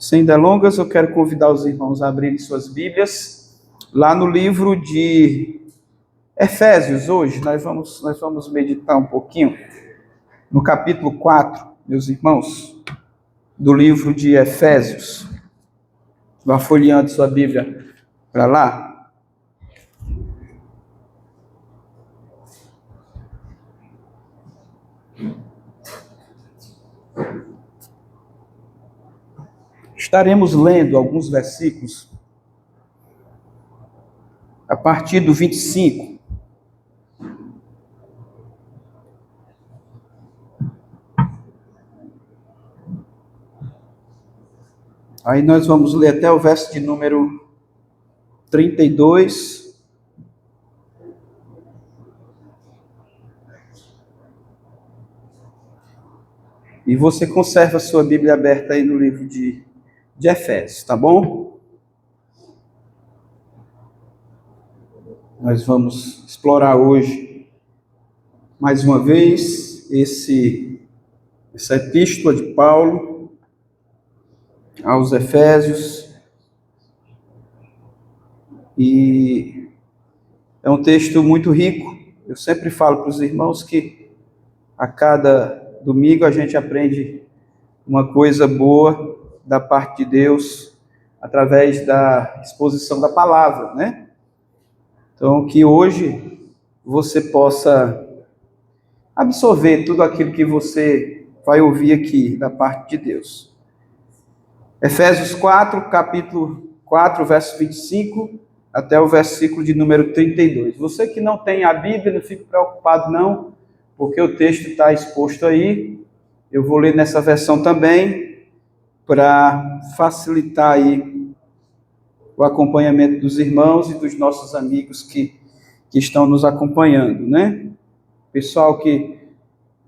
Sem delongas, eu quero convidar os irmãos a abrirem suas Bíblias lá no livro de Efésios. Hoje nós vamos meditar um pouquinho no capítulo 4, meus irmãos, do livro de Efésios. Vá folheando sua Bíblia para lá. Estaremos lendo alguns versículos a partir do 25. Aí nós vamos ler até o verso de número 32. E você conserva a sua Bíblia aberta aí no livro de Efésios, tá bom? Nós vamos explorar hoje, mais uma vez, essa epístola de Paulo aos Efésios. E é um texto muito rico. Eu sempre falo para os irmãos que a cada domingo a gente aprende uma coisa boa da parte de Deus através da exposição da palavra, né? Então, que hoje você possa absorver tudo aquilo que você vai ouvir aqui da parte de Deus. Efésios 4, capítulo 4, verso 25, até o versículo de número 32. Você que não tem a Bíblia, não fique preocupado não, porque o texto está exposto aí. Eu vou ler nessa versão também, para facilitar aí o acompanhamento dos irmãos e dos nossos amigos que estão nos acompanhando, né? Pessoal que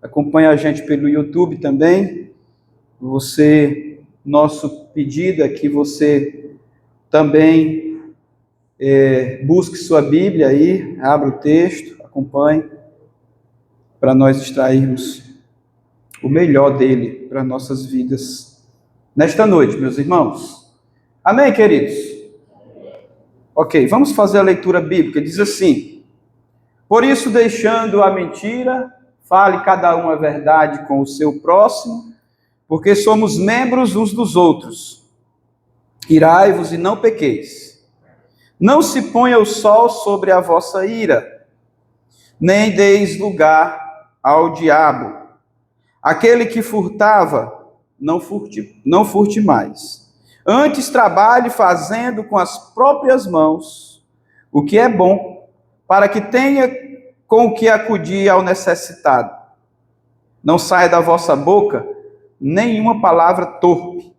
acompanha a gente pelo YouTube também, nosso pedido é que você também busque sua Bíblia aí, abra o texto, acompanhe, para nós extrairmos o melhor dele para nossas vidas nesta noite, meus irmãos. Amém, queridos? Ok, vamos fazer a leitura bíblica. Diz assim: por isso, deixando a mentira, fale cada um a verdade com o seu próximo, porque somos membros uns dos outros. Irai-vos e não pequeis. Não se ponha o sol sobre a vossa ira, nem deis lugar ao diabo. Aquele que furtava, não furte mais. Antes trabalhe fazendo com as próprias mãos o que é bom, para que tenha com o que acudir ao necessitado. Não saia da vossa boca nenhuma palavra torpe,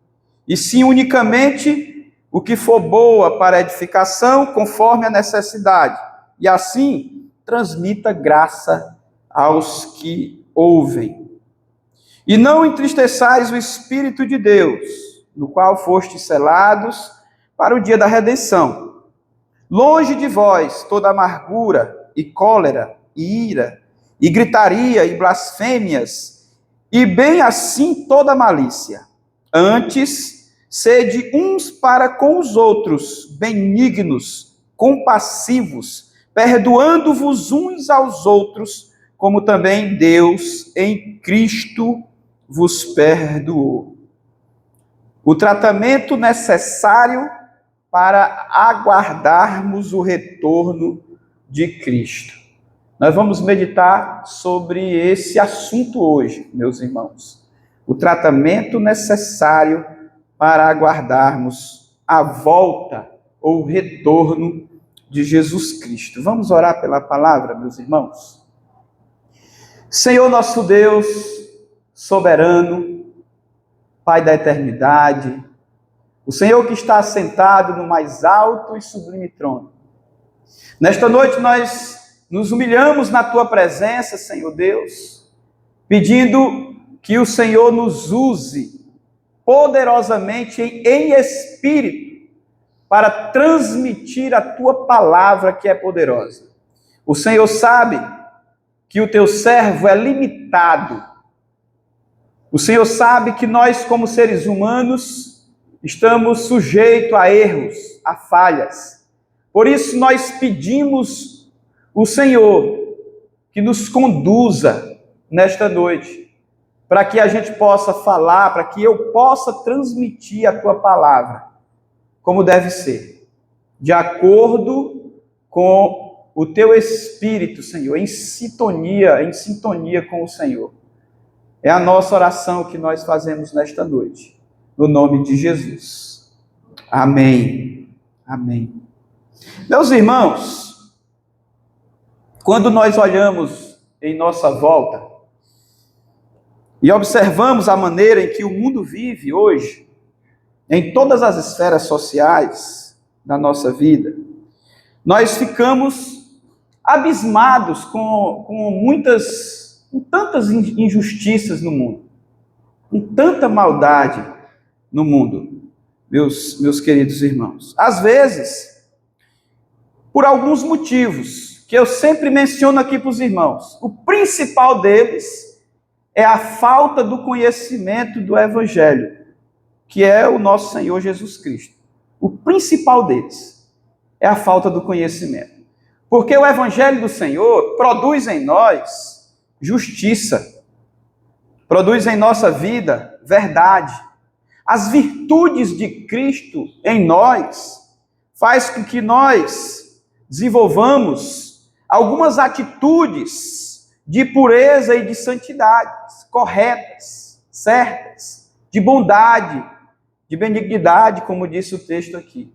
e sim unicamente o que for boa para edificação, conforme a necessidade, e assim transmita graça aos que ouvem. E não entristeçais o Espírito de Deus, no qual fostes selados para o dia da redenção. Longe de vós toda amargura e cólera e ira, e gritaria e blasfêmias, e bem assim toda malícia. Antes, sede uns para com os outros, benignos, compassivos, perdoando-vos uns aos outros, como também Deus em Cristo vos perdoou. O tratamento necessário para aguardarmos o retorno de Cristo. Nós vamos meditar sobre esse assunto hoje, meus irmãos. O tratamento necessário para aguardarmos a volta ou o retorno de Jesus Cristo. Vamos orar pela palavra, meus irmãos? Senhor nosso Deus, soberano, Pai da eternidade, o Senhor que está assentado no mais alto e sublime trono. Nesta noite nós nos humilhamos na Tua presença, Senhor Deus, pedindo que o Senhor nos use poderosamente em espírito para transmitir a Tua palavra que é poderosa. O Senhor sabe que o Teu servo é limitado. O Senhor sabe que nós, como seres humanos, estamos sujeitos a erros, a falhas. Por isso nós pedimos o Senhor que nos conduza nesta noite, para que a gente possa falar, para que eu possa transmitir a tua palavra, como deve ser, de acordo com o teu Espírito, Senhor, em sintonia com o Senhor. É a nossa oração que nós fazemos nesta noite, no nome de Jesus. Amém. Amém. Meus irmãos, quando nós olhamos em nossa volta e observamos a maneira em que o mundo vive hoje, em todas as esferas sociais da nossa vida, nós ficamos abismados com tantas injustiças no mundo, com tanta maldade no mundo, meus queridos irmãos. Às vezes, por alguns motivos, que eu sempre menciono aqui para os irmãos. O principal deles é a falta do conhecimento do Evangelho, que é o nosso Senhor Jesus Cristo. O principal deles é a falta do conhecimento. Porque o Evangelho do Senhor produz em nós justiça, produz em nossa vida verdade. As virtudes de Cristo em nós faz com que nós desenvolvamos algumas atitudes de pureza e de santidade, corretas, certas, de bondade, de benignidade, como disse o texto aqui.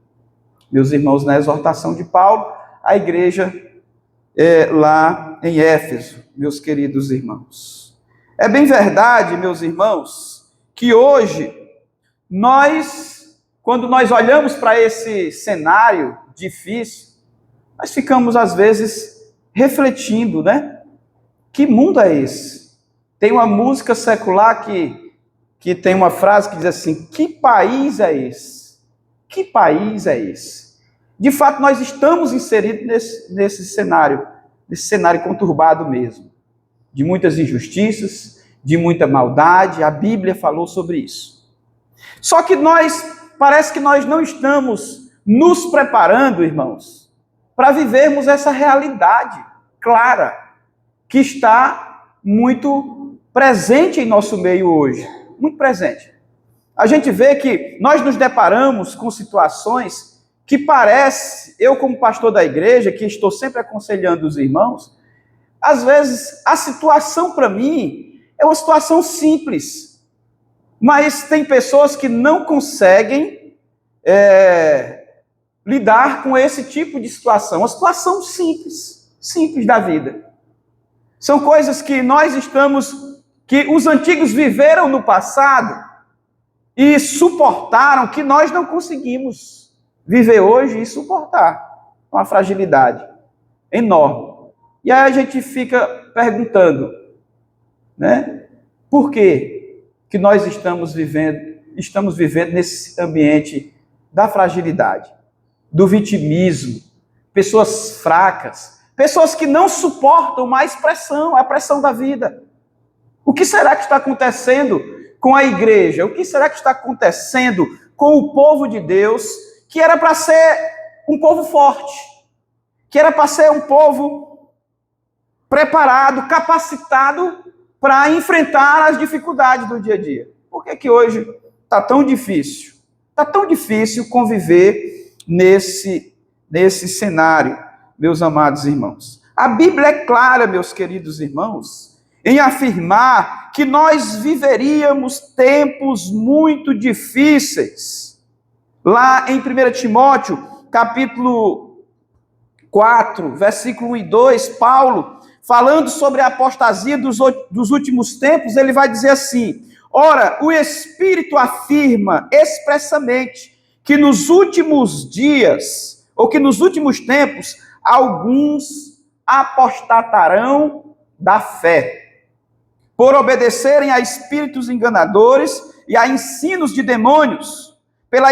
Meus irmãos, na exortação de Paulo, a igreja lá em Éfeso, meus queridos irmãos. É bem verdade, meus irmãos, que hoje quando nós olhamos para esse cenário difícil, nós ficamos, às vezes, refletindo, né? Que mundo é esse? Tem uma música secular que tem uma frase que diz assim: que país é esse? Que país é esse? De fato, nós estamos inseridos nesse cenário conturbado mesmo, de muitas injustiças, de muita maldade. A Bíblia falou sobre isso. Só que parece que nós não estamos nos preparando, irmãos, para vivermos essa realidade clara, que está muito presente em nosso meio hoje, muito presente. A gente vê que nós nos deparamos com situações que parece, eu como pastor da igreja, que estou sempre aconselhando os irmãos, às vezes a situação para mim é uma situação simples, mas tem pessoas que não conseguem lidar com esse tipo de situação, uma situação simples da vida. São coisas que que os antigos viveram no passado e suportaram, que nós não conseguimos viver hoje e suportar, uma fragilidade enorme. E aí a gente fica perguntando, né? Por que nós estamos vivendo nesse ambiente da fragilidade, do vitimismo, pessoas fracas, pessoas que não suportam mais a pressão da vida. O que será que está acontecendo com a igreja? O que será que está acontecendo com o povo de Deus, que era para ser um povo forte, que era para ser um povo preparado, capacitado para enfrentar as dificuldades do dia a dia? Por que hoje está tão difícil? Está tão difícil conviver nesse cenário, meus amados irmãos. A Bíblia é clara, meus queridos irmãos, em afirmar que nós viveríamos tempos muito difíceis. Lá em 1 Timóteo, capítulo 4, versículo 1 e 2, Paulo, falando sobre a apostasia dos últimos tempos, ele vai dizer assim: ora, o Espírito afirma expressamente que nos últimos dias, ou que nos últimos tempos, alguns apostatarão da fé, por obedecerem a espíritos enganadores e a ensinos de demônios, pela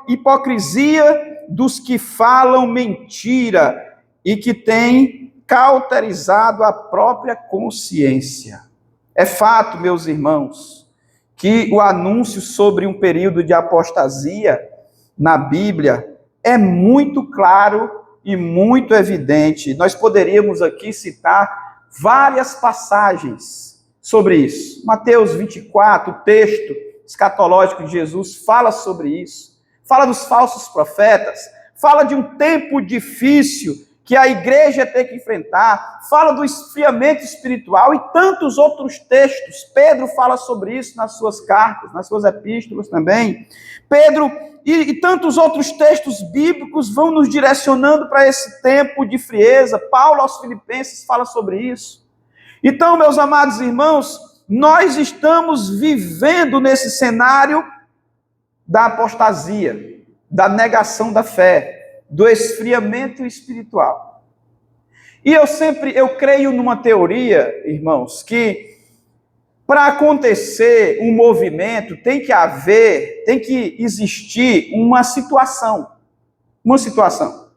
hipocrisia dos que falam mentira e que têm cauterizado a própria consciência. É fato, meus irmãos, que o anúncio sobre um período de apostasia na Bíblia é muito claro e muito evidente. Nós poderíamos aqui citar várias passagens sobre isso. Mateus 24, o texto escatológico de Jesus fala sobre isso. Fala dos falsos profetas, fala de um tempo difícil que a igreja ia ter que enfrentar, fala do esfriamento espiritual e tantos outros textos. Pedro fala sobre isso nas suas cartas, nas suas epístolas também. Pedro e tantos outros textos bíblicos vão nos direcionando para esse tempo de frieza. Paulo aos Filipenses fala sobre isso. Então, meus amados irmãos, nós estamos vivendo nesse cenário da apostasia, da negação da fé, do esfriamento espiritual. E eu creio numa teoria, irmãos, que para acontecer um movimento tem que existir uma situação. Uma situação.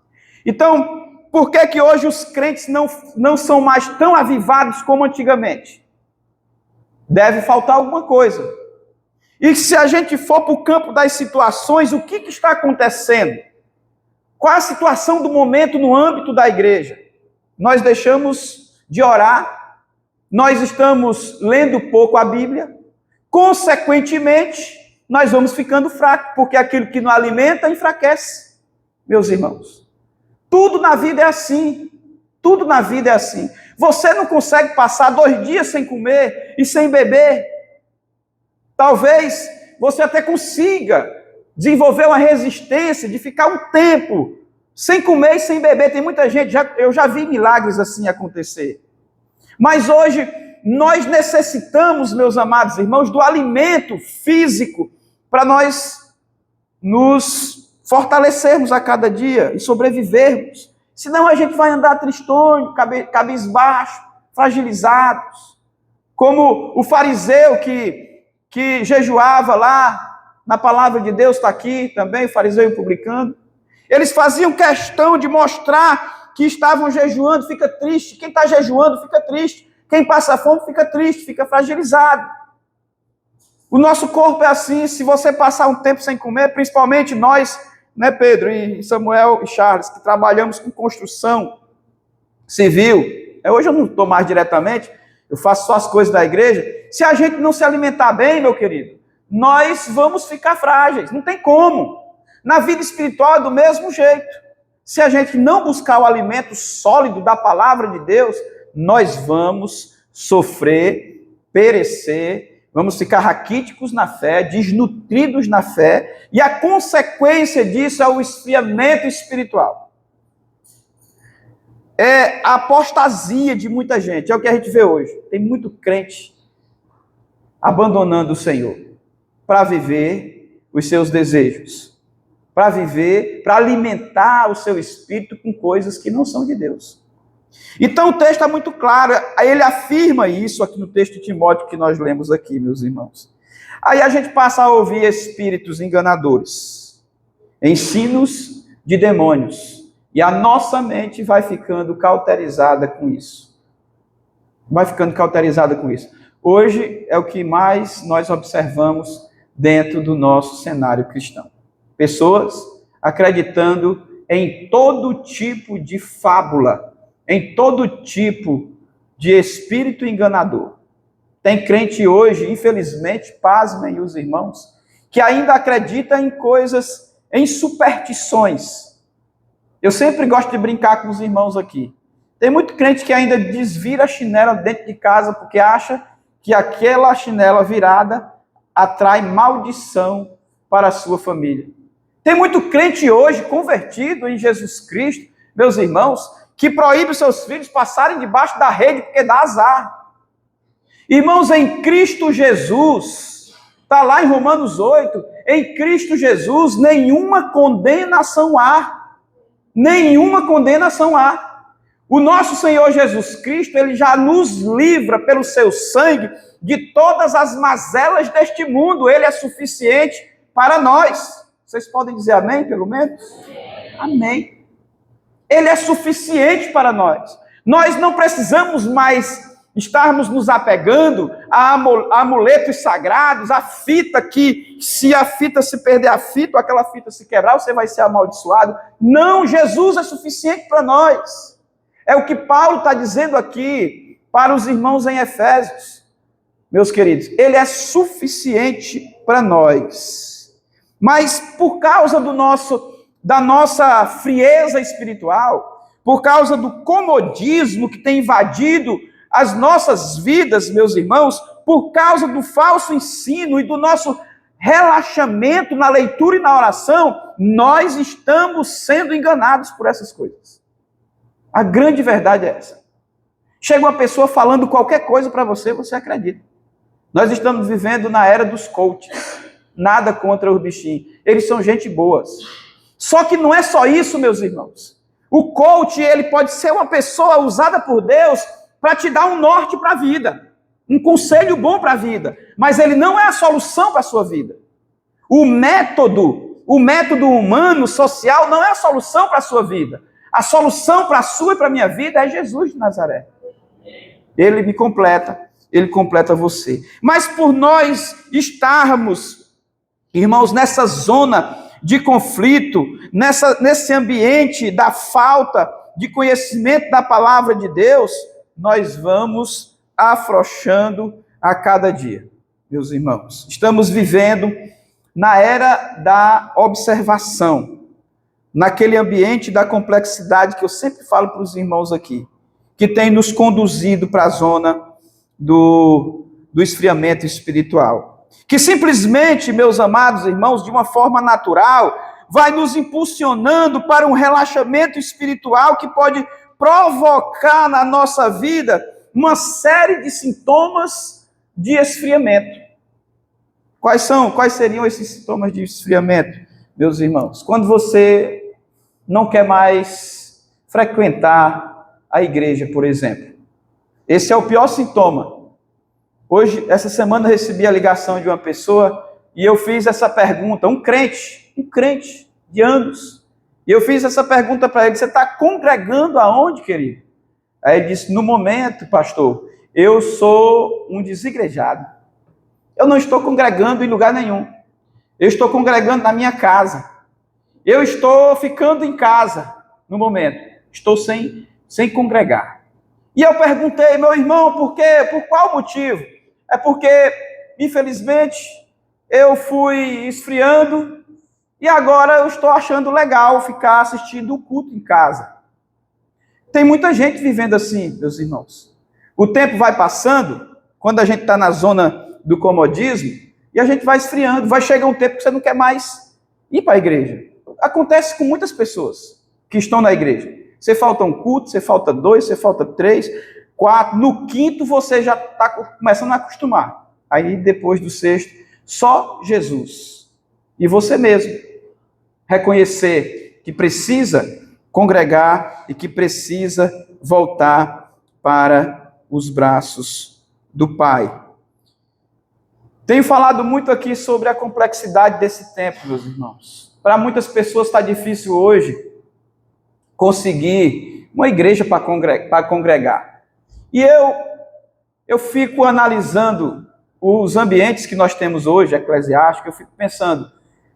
Então, por que hoje os crentes não são mais tão avivados como antigamente? Deve faltar alguma coisa. E se a gente for para o campo das situações, o que está acontecendo? Qual a situação do momento no âmbito da igreja? Nós deixamos de orar, nós estamos lendo pouco a Bíblia, consequentemente, nós vamos ficando fracos, porque aquilo que não alimenta, enfraquece, meus irmãos. Tudo na vida é assim, tudo na vida é assim. Você não consegue passar 2 dias sem comer e sem beber. Talvez você até consiga desenvolver uma resistência de ficar um tempo sem comer e sem beber. Tem muita gente, eu já vi milagres assim acontecer. Mas hoje nós necessitamos, meus amados irmãos, do alimento físico para nós nos fortalecermos a cada dia e sobrevivermos. Senão a gente vai andar tristonho, cabisbaixo, fragilizados. Como o fariseu que jejuava lá, na palavra de Deus está aqui também, o fariseu e o publicano. Eles faziam questão de mostrar que estavam jejuando, fica triste. Quem está jejuando fica triste. Quem passa fome fica triste, fica fragilizado. O nosso corpo é assim, se você passar um tempo sem comer, principalmente nós, né, Pedro e Samuel e Charles, que trabalhamos com construção civil. Hoje eu não estou mais diretamente, eu faço só as coisas da igreja. Se a gente não se alimentar bem, meu querido, nós vamos ficar frágeis, não tem como. Na vida espiritual é do mesmo jeito. Se a gente não buscar o alimento sólido da palavra de Deus, nós vamos sofrer, perecer, vamos ficar raquíticos na fé, desnutridos na fé, e a consequência disso é o esfriamento espiritual. É a apostasia de muita gente, é o que a gente vê hoje. Tem muito crente abandonando o Senhor para viver os seus desejos, para viver, para alimentar o seu espírito com coisas que não são de Deus. Então o texto é muito claro, ele afirma isso aqui no texto de Timóteo que nós lemos aqui, meus irmãos. Aí a gente passa a ouvir espíritos enganadores, ensinos de demônios, e a nossa mente vai ficando cauterizada com isso. Vai ficando cauterizada com isso. Hoje é o que mais nós observamos dentro do nosso cenário cristão. Pessoas acreditando em todo tipo de fábula, em todo tipo de espírito enganador. Tem crente hoje, infelizmente, pasmem os irmãos, que ainda acredita em coisas, em superstições. Eu sempre gosto de brincar com os irmãos aqui. Tem muito crente que ainda desvira a chinela dentro de casa porque acha que aquela chinela virada atrai maldição para a sua família. Tem muito crente hoje convertido em Jesus Cristo, meus irmãos, que proíbe os seus filhos passarem debaixo da rede porque dá azar. Irmãos, em Cristo Jesus, está lá em Romanos 8, em Cristo Jesus nenhuma condenação há. Nenhuma condenação há. O nosso Senhor Jesus Cristo, ele já nos livra pelo seu sangue de todas as mazelas deste mundo. Ele é suficiente para nós. Vocês podem dizer amém, pelo menos? Amém. Ele é suficiente para nós. Nós não precisamos mais estarmos nos apegando a amuletos sagrados, a fita que, se a fita se perder a fita, ou aquela fita se quebrar, você vai ser amaldiçoado. Não, Jesus é suficiente para nós. É o que Paulo está dizendo aqui para os irmãos em Efésios. Meus queridos, ele é suficiente para nós. Mas por causa da nossa frieza espiritual, por causa do comodismo que tem invadido as nossas vidas, meus irmãos, por causa do falso ensino e do nosso relaxamento na leitura e na oração, nós estamos sendo enganados por essas coisas. A grande verdade é essa. Chega uma pessoa falando qualquer coisa para você, você acredita. Nós estamos vivendo na era dos coaches. Nada contra os bichinhos. Eles são gente boas. Só que não é só isso, meus irmãos. O coach, ele pode ser uma pessoa usada por Deus para te dar um norte para a vida, um conselho bom para a vida, mas ele não é a solução para a sua vida. O método humano, social, não é a solução para a sua vida. A solução para a sua e para a minha vida é Jesus de Nazaré. Ele me completa, ele completa você. Mas por nós estarmos, irmãos, nessa zona de conflito, nesse ambiente da falta de conhecimento da palavra de Deus, nós vamos afrouxando a cada dia, meus irmãos. Estamos vivendo na era da observação, naquele ambiente da complexidade que eu sempre falo para os irmãos aqui, que tem nos conduzido para a zona do esfriamento espiritual. Que simplesmente, meus amados irmãos, de uma forma natural, vai nos impulsionando para um relaxamento espiritual que pode provocar na nossa vida uma série de sintomas de esfriamento. Quais seriam esses sintomas de esfriamento, meus irmãos? Quando você não quer mais frequentar a igreja, por exemplo. Esse é o pior sintoma. Hoje, essa semana, eu recebi a ligação de uma pessoa e eu fiz essa pergunta, um crente de anos. E eu fiz essa pergunta para ele: você está congregando aonde, querido? Aí ele disse: no momento, pastor, eu sou um desigrejado. Eu não estou congregando em lugar nenhum. Eu estou congregando na minha casa. Eu estou ficando em casa no momento. Estou sem congregar. E eu perguntei: meu irmão, por quê? Por qual motivo? É porque, infelizmente, eu fui esfriando e agora eu estou achando legal ficar assistindo o culto em casa. Tem muita gente vivendo assim, meus irmãos. O tempo vai passando, quando a gente está na zona do comodismo, e a gente vai esfriando. Vai chegar um tempo que você não quer mais ir para a igreja. Acontece com muitas pessoas que estão na igreja. Você falta um culto, você falta 2, você falta 3, 4. No quinto você já está começando a acostumar. Aí depois do sexto, só Jesus. E você mesmo reconhecer que precisa congregar e que precisa voltar para os braços do Pai. Tenho falado muito aqui sobre a complexidade desse tempo, meus irmãos. Para muitas pessoas está difícil hoje conseguir uma igreja para congregar. E eu fico analisando os ambientes que nós temos hoje, eclesiásticos, eu fico pensando,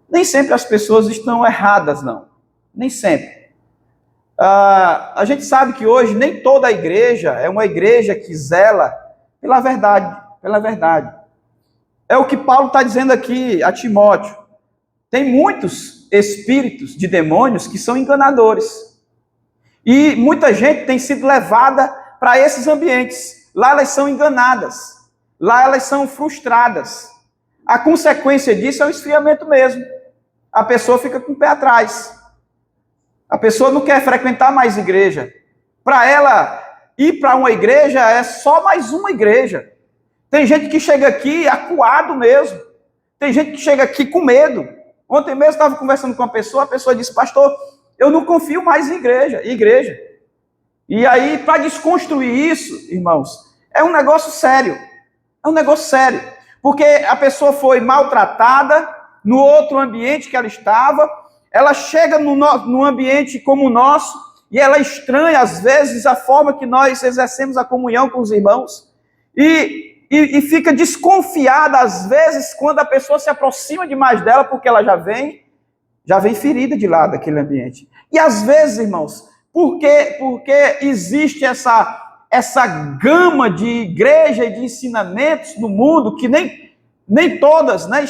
nem sempre as pessoas estão erradas, não. Nem sempre. A gente sabe que hoje nem toda a igreja é uma igreja que zela pela verdade. É o que Paulo está dizendo aqui a Timóteo. Tem muitos espíritos de demônios que são enganadores. E muita gente tem sido levada para esses ambientes. Lá elas são enganadas. Lá elas são frustradas. A consequência disso é o esfriamento mesmo. A pessoa fica com o pé atrás. A pessoa não quer frequentar mais igreja. Para ela ir para uma igreja é só mais uma igreja. Tem gente que chega aqui acuado mesmo. Tem gente que chega aqui com medo. Ontem mesmo eu estava conversando com uma pessoa, a pessoa disse: pastor, eu não confio mais em igreja. E aí, para desconstruir isso, irmãos, é um negócio sério. É um negócio sério. Porque a pessoa foi maltratada no outro ambiente que ela estava, ela chega num ambiente como o nosso, e ela estranha, às vezes, a forma que nós exercemos a comunhão com os irmãos. e fica desconfiada, às vezes, quando a pessoa se aproxima demais dela, porque ela já vem ferida de lá daquele ambiente. E às vezes, irmãos, porque existe essa gama de igreja e de ensinamentos no mundo, que nem todas, né,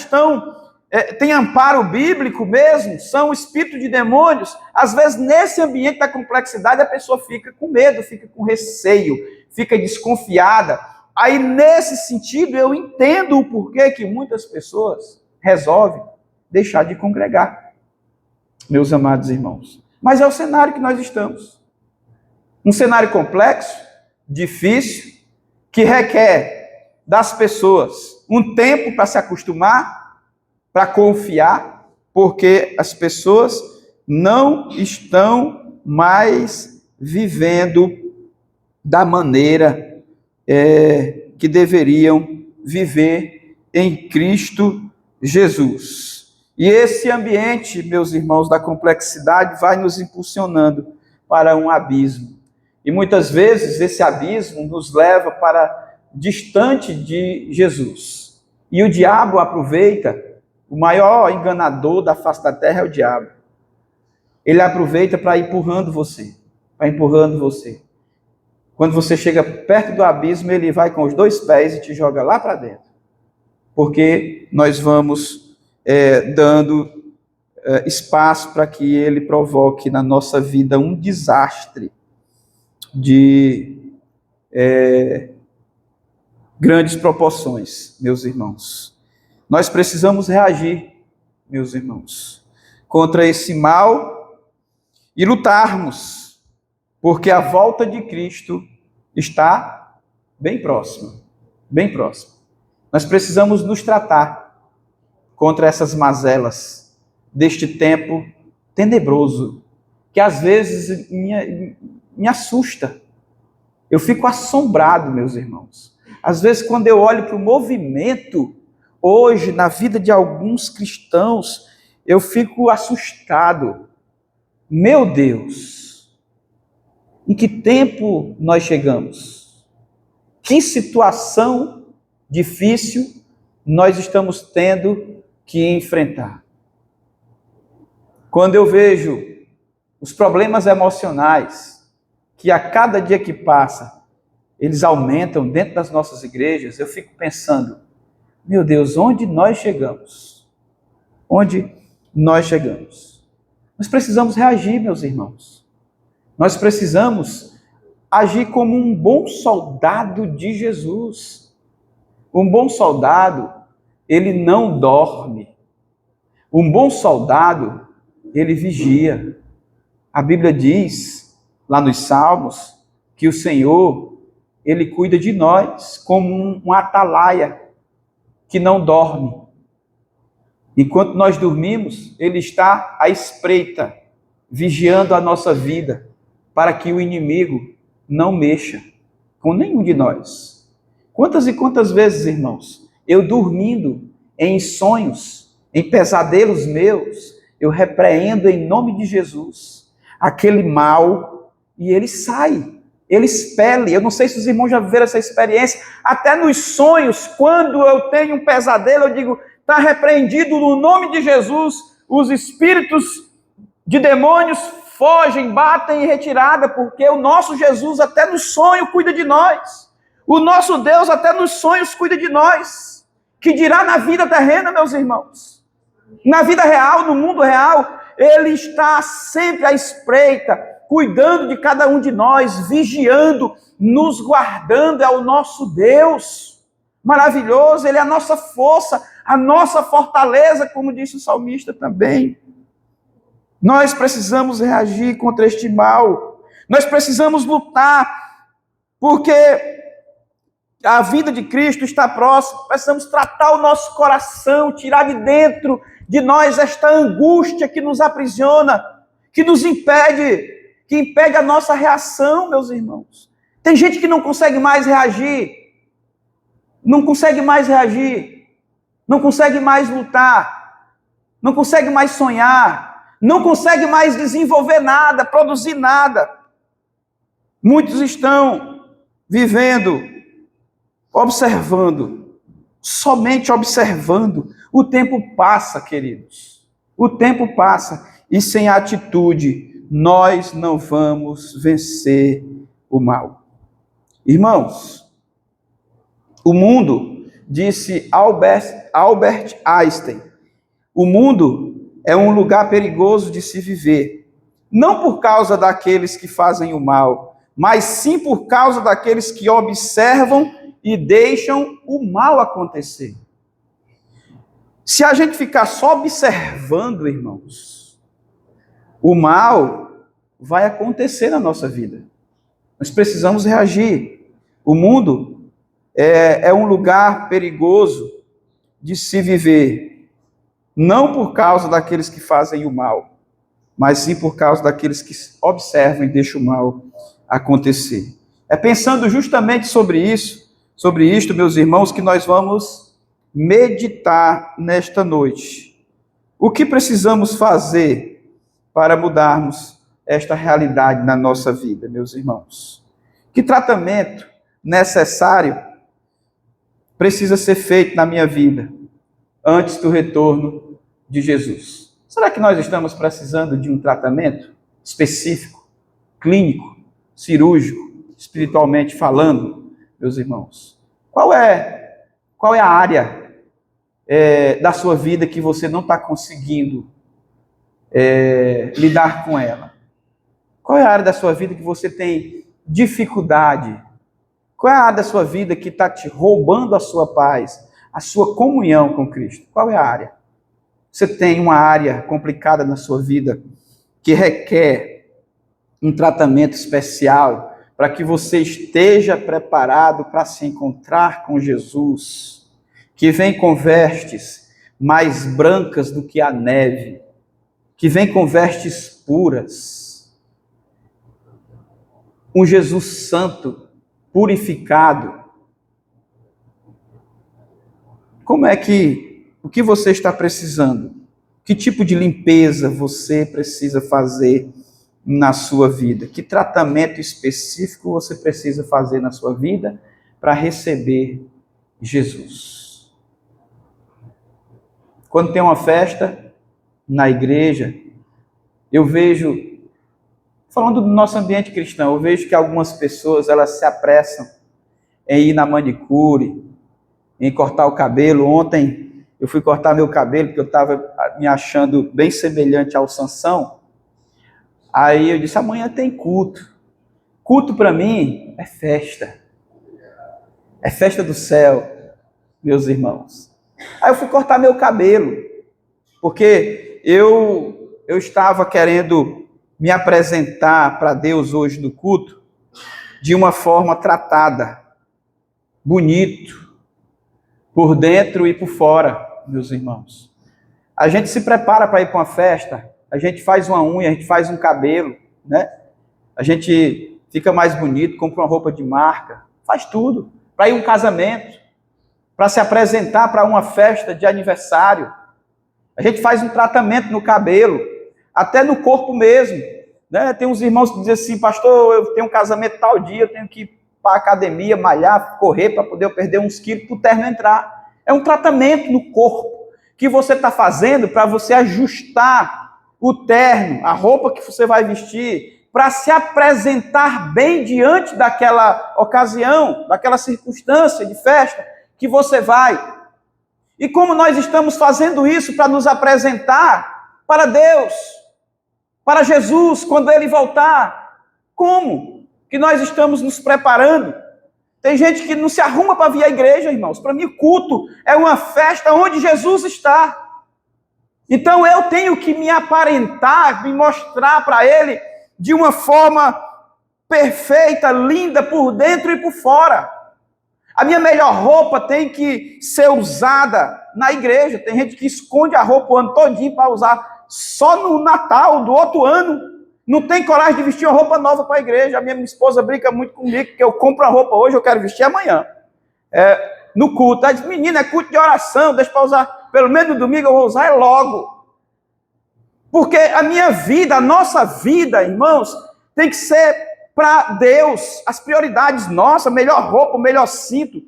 têm amparo bíblico mesmo, são espíritos de demônios. Às vezes, nesse ambiente da complexidade, a pessoa fica com medo, fica com receio, fica desconfiada. Aí, nesse sentido, eu entendo o porquê que muitas pessoas resolvem deixar de congregar, meus amados irmãos. Mas é o cenário que nós estamos. Um cenário complexo, difícil, que requer das pessoas um tempo para se acostumar, para confiar, porque as pessoas não estão mais vivendo da maneira que deveriam viver em Cristo Jesus. E esse ambiente, meus irmãos, da complexidade vai nos impulsionando para um abismo. E muitas vezes esse abismo nos leva para distante de Jesus. E o diabo aproveita, o maior enganador da face da terra é o diabo. Ele aproveita para ir empurrando você, Quando você chega perto do abismo, ele vai com os 2 pés e te joga lá para dentro. Porque nós vamos dando espaço para que ele provoque na nossa vida um desastre de grandes proporções, meus irmãos. Nós precisamos reagir, meus irmãos, contra esse mal e lutarmos, porque a volta de Cristo está bem próxima, bem próxima. Nós precisamos nos tratar contra essas mazelas deste tempo tenebroso, que às vezes me assusta. Eu fico assombrado, meus irmãos. Às vezes, quando eu olho para o movimento, hoje, na vida de alguns cristãos, eu fico assustado. Meu Deus, em que tempo nós chegamos? Que situação difícil nós estamos tendo que enfrentar? Quando eu vejo os problemas emocionais, que a cada dia que passa, eles aumentam dentro das nossas igrejas, eu fico pensando, meu Deus, onde nós chegamos? Onde nós chegamos? Nós precisamos reagir, meus irmãos. Nós precisamos agir como um bom soldado de Jesus. Um bom soldado, ele não dorme. Um bom soldado, ele vigia. A Bíblia diz, lá nos Salmos, que o Senhor, ele cuida de nós como um atalaia que não dorme. Enquanto nós dormimos, ele está à espreita, vigiando a nossa vida, para que o inimigo não mexa com nenhum de nós. Quantas e quantas vezes, irmãos, eu dormindo em sonhos, em pesadelos meus, eu repreendo em nome de Jesus aquele mal e ele sai, ele expele. Eu não sei se os irmãos já viveram essa experiência, até nos sonhos, quando eu tenho um pesadelo, eu digo, está repreendido no nome de Jesus, os espíritos de demônios fogem, batem em retirada, porque o nosso Jesus até no sonho cuida de nós. O nosso Deus até nos sonhos cuida de nós. Que dirá na vida terrena, meus irmãos? Na vida real, no mundo real, ele está sempre à espreita, cuidando de cada um de nós, vigiando, nos guardando. É o nosso Deus maravilhoso, ele é a nossa força, a nossa fortaleza, como disse o salmista também. Nós precisamos reagir contra este mal, nós precisamos lutar, porque a vida de Cristo está próxima. Precisamos tratar o nosso coração, tirar de dentro de nós esta angústia que nos aprisiona, que nos impede, que impede a nossa reação, meus irmãos. Tem gente que não consegue mais reagir, não consegue mais lutar, não consegue mais sonhar, não consegue mais desenvolver nada, produzir nada. Muitos estão vivendo observando, somente observando. O tempo passa, queridos. O tempo passa. E sem atitude, nós não vamos vencer o mal. Irmãos, o mundo, disse Albert Einstein, o mundo é um lugar perigoso de se viver, não por causa daqueles que fazem o mal, mas sim por causa daqueles que observam e deixam o mal acontecer. Se a gente ficar só observando, irmãos, o mal vai acontecer na nossa vida. Nós precisamos reagir. O mundo é um lugar perigoso de se viver, não por causa daqueles que fazem o mal, mas sim por causa daqueles que observam e deixam o mal acontecer. É pensando justamente sobre isto, meus irmãos, que nós vamos meditar nesta noite. O que precisamos fazer para mudarmos esta realidade na nossa vida, meus irmãos? Que tratamento necessário precisa ser feito na minha vida antes do retorno de Jesus? Será que nós estamos precisando de um tratamento específico, clínico, cirúrgico, espiritualmente falando, meus irmãos? Qual é a área da sua vida que você não está conseguindo lidar com ela? Qual é a área da sua vida que você tem dificuldade? Qual é a área da sua vida que está te roubando a sua paz, a sua comunhão com Cristo? Qual é a área? Você tem uma área complicada na sua vida que requer um tratamento especial para que você esteja preparado para se encontrar com Jesus, que vem com vestes mais brancas do que a neve, que vem com vestes puras, um Jesus santo, purificado. O que você está precisando? Que tipo de limpeza você precisa fazer na sua vida? Que tratamento específico você precisa fazer na sua vida para receber Jesus? Quando tem uma festa na igreja, eu vejo, falando do nosso ambiente cristão, eu vejo que algumas pessoas, elas se apressam em ir na manicure, em cortar o cabelo. Ontem eu fui cortar meu cabelo, porque eu estava me achando bem semelhante ao Sansão. Aí eu disse, amanhã tem culto. Culto para mim é festa. É festa do céu, meus irmãos. Aí eu fui cortar meu cabelo, porque eu estava querendo me apresentar para Deus hoje no culto de uma forma tratada, bonito, por dentro e por fora, meus irmãos. A gente se prepara para ir para uma festa, a gente faz uma unha, a gente faz um cabelo, né? A gente fica mais bonito, compra uma roupa de marca, faz tudo. Para ir a um casamento, para se apresentar para uma festa de aniversário. A gente faz um tratamento no cabelo, até no corpo mesmo, né? Tem uns irmãos que dizem assim, pastor, eu tenho um casamento tal dia, eu tenho que ir para a academia, malhar, correr para poder eu perder uns quilos para o terno entrar. É um tratamento no corpo que você está fazendo para você ajustar o terno, a roupa que você vai vestir, para se apresentar bem diante daquela ocasião, daquela circunstância de festa que você vai. E como nós estamos fazendo isso para nos apresentar para Deus, para Jesus, quando Ele voltar? Como que nós estamos nos preparando? Tem gente que não se arruma para vir à igreja, irmãos. Para mim, culto é uma festa onde Jesus está. Então eu tenho que me aparentar, me mostrar para Ele de uma forma perfeita, linda, por dentro e por fora. A minha melhor roupa tem que ser usada na igreja. Tem gente que esconde a roupa o ano todinho para usar só no Natal do outro ano. Não tem coragem de vestir uma roupa nova para a igreja. A minha esposa brinca muito comigo, que eu compro uma roupa hoje, eu quero vestir amanhã. No culto. Ela diz, menina, é culto de oração, deixa para usar, pelo menos no domingo eu vou usar logo. Porque a minha vida, a nossa vida, irmãos, tem que ser para Deus. As prioridades nossas, melhor roupa, melhor cinto,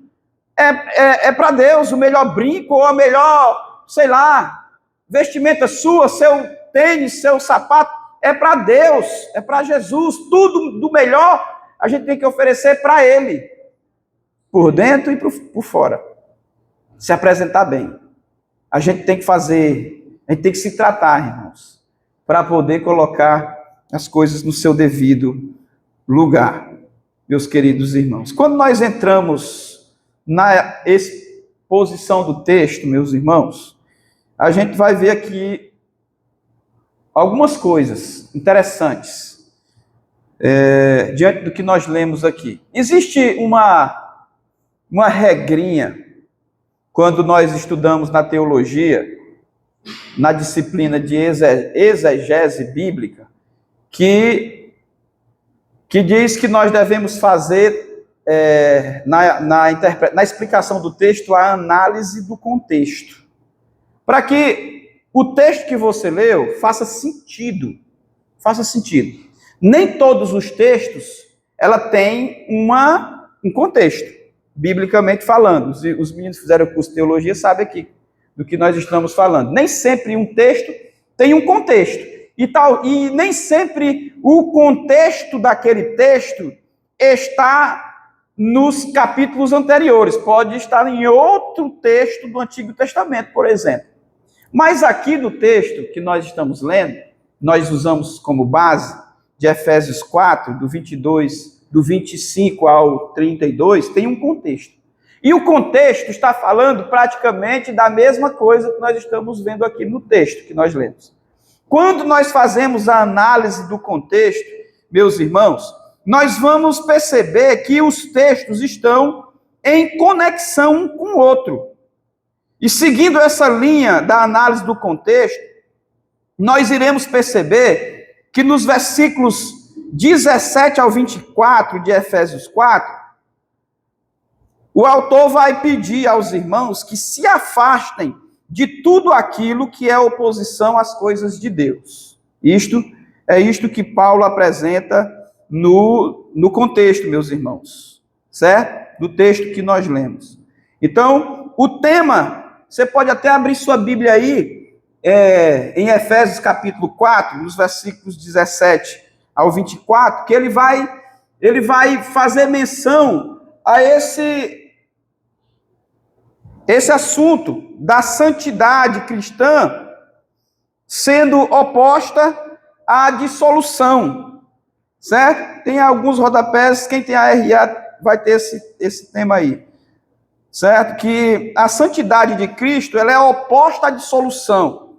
é para Deus, o melhor brinco, ou a melhor, sei lá, vestimenta sua, seu tênis, seu sapato, é para Deus, é para Jesus. Tudo do melhor a gente tem que oferecer para Ele, por dentro e por fora. Se apresentar bem. A gente tem que fazer, a gente tem que se tratar, irmãos, para poder colocar as coisas no seu devido lugar, meus queridos irmãos. Quando nós entramos na exposição do texto, meus irmãos, a gente vai ver aqui algumas coisas interessantes diante do que nós lemos aqui. Existe uma regrinha quando nós estudamos na teologia, na disciplina de exegese bíblica, que diz que nós devemos fazer, na explicação do texto, a análise do contexto. Para que o texto que você leu faça sentido. Faça sentido. Nem todos os textos, ela tem um contexto, biblicamente falando. Os meninos que fizeram o curso de teologia sabem aqui do que nós estamos falando. Nem sempre um texto tem um contexto. E nem sempre o contexto daquele texto está nos capítulos anteriores. Pode estar em outro texto do Antigo Testamento, por exemplo. Mas aqui no texto que nós estamos lendo, nós usamos como base de Efésios 4, do 25 ao 32, tem um contexto. E o contexto está falando praticamente da mesma coisa que nós estamos vendo aqui no texto que nós lemos. Quando nós fazemos a análise do contexto, meus irmãos, nós vamos perceber que os textos estão em conexão um com o outro. E seguindo essa linha da análise do contexto, nós iremos perceber que nos versículos 17 ao 24 de Efésios 4, o autor vai pedir aos irmãos que se afastem de tudo aquilo que é oposição às coisas de Deus. Isto que Paulo apresenta no contexto, meus irmãos, certo? Do texto que nós lemos. Então, o tema, você pode até abrir sua Bíblia aí, em Efésios capítulo 4, nos versículos 17 ao 24, que ele vai fazer menção a esse assunto da santidade cristã sendo oposta à dissolução, certo? Tem alguns rodapés, quem tem a RA vai ter esse tema aí, certo? Que a santidade de Cristo, ela é oposta à dissolução.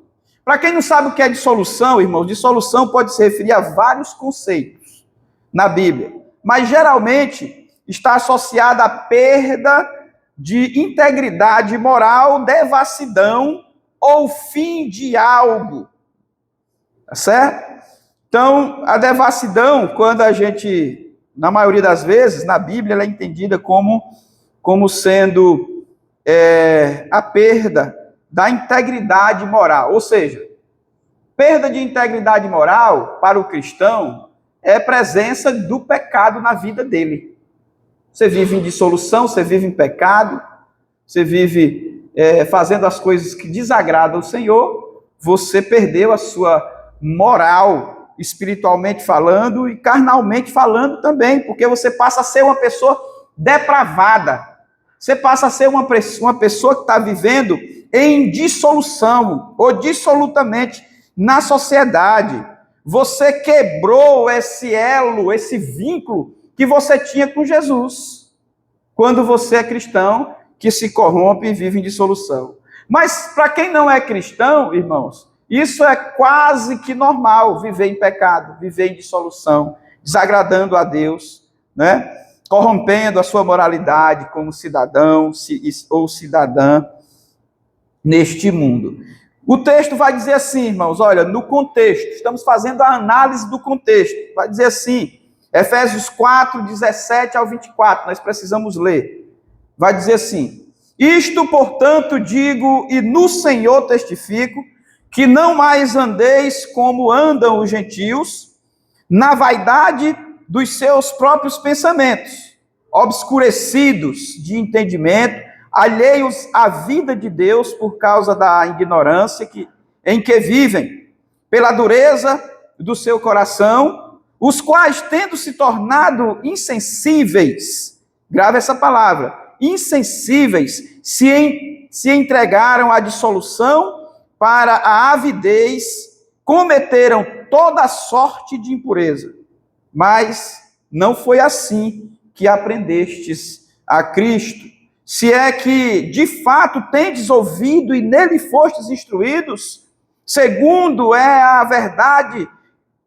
Para quem não sabe o que é dissolução, irmão, dissolução pode se referir a vários conceitos na Bíblia, mas geralmente está associada à perda de integridade moral, devassidão ou fim de algo, tá certo? Então, a devassidão, quando a gente, na maioria das vezes, na Bíblia, ela é entendida como sendo a perda da integridade moral, ou seja, perda de integridade moral para o cristão é presença do pecado na vida dele. Você vive em dissolução, você vive em pecado, você vive fazendo as coisas que desagradam o Senhor, você perdeu a sua moral, espiritualmente falando e carnalmente falando também, porque você passa a ser uma pessoa depravada, você passa a ser uma pessoa que está vivendo em dissolução, ou dissolutamente, na sociedade. Você quebrou esse elo, esse vínculo que você tinha com Jesus, quando você é cristão, que se corrompe e vive em dissolução. Mas para quem não é cristão, irmãos, isso é quase que normal, viver em pecado, viver em dissolução, desagradando a Deus, né? Corrompendo a sua moralidade como cidadão ou cidadã neste mundo. O texto vai dizer assim, irmãos, olha, no contexto, estamos fazendo a análise do contexto, vai dizer assim, Efésios 4, 17 ao 24, nós precisamos ler. Vai dizer assim: isto, portanto, digo e no Senhor testifico, que não mais andeis como andam os gentios, na vaidade dos seus próprios pensamentos, obscurecidos de entendimento, alheios à vida de Deus por causa da ignorância em que vivem, pela dureza do seu coração, os quais, tendo se tornado insensíveis, grave essa palavra, insensíveis, se entregaram à dissolução para a avidez, cometeram toda sorte de impureza. Mas não foi assim que aprendestes a Cristo. Se é que, de fato, tendes ouvido e nele fostes instruídos, segundo é a verdade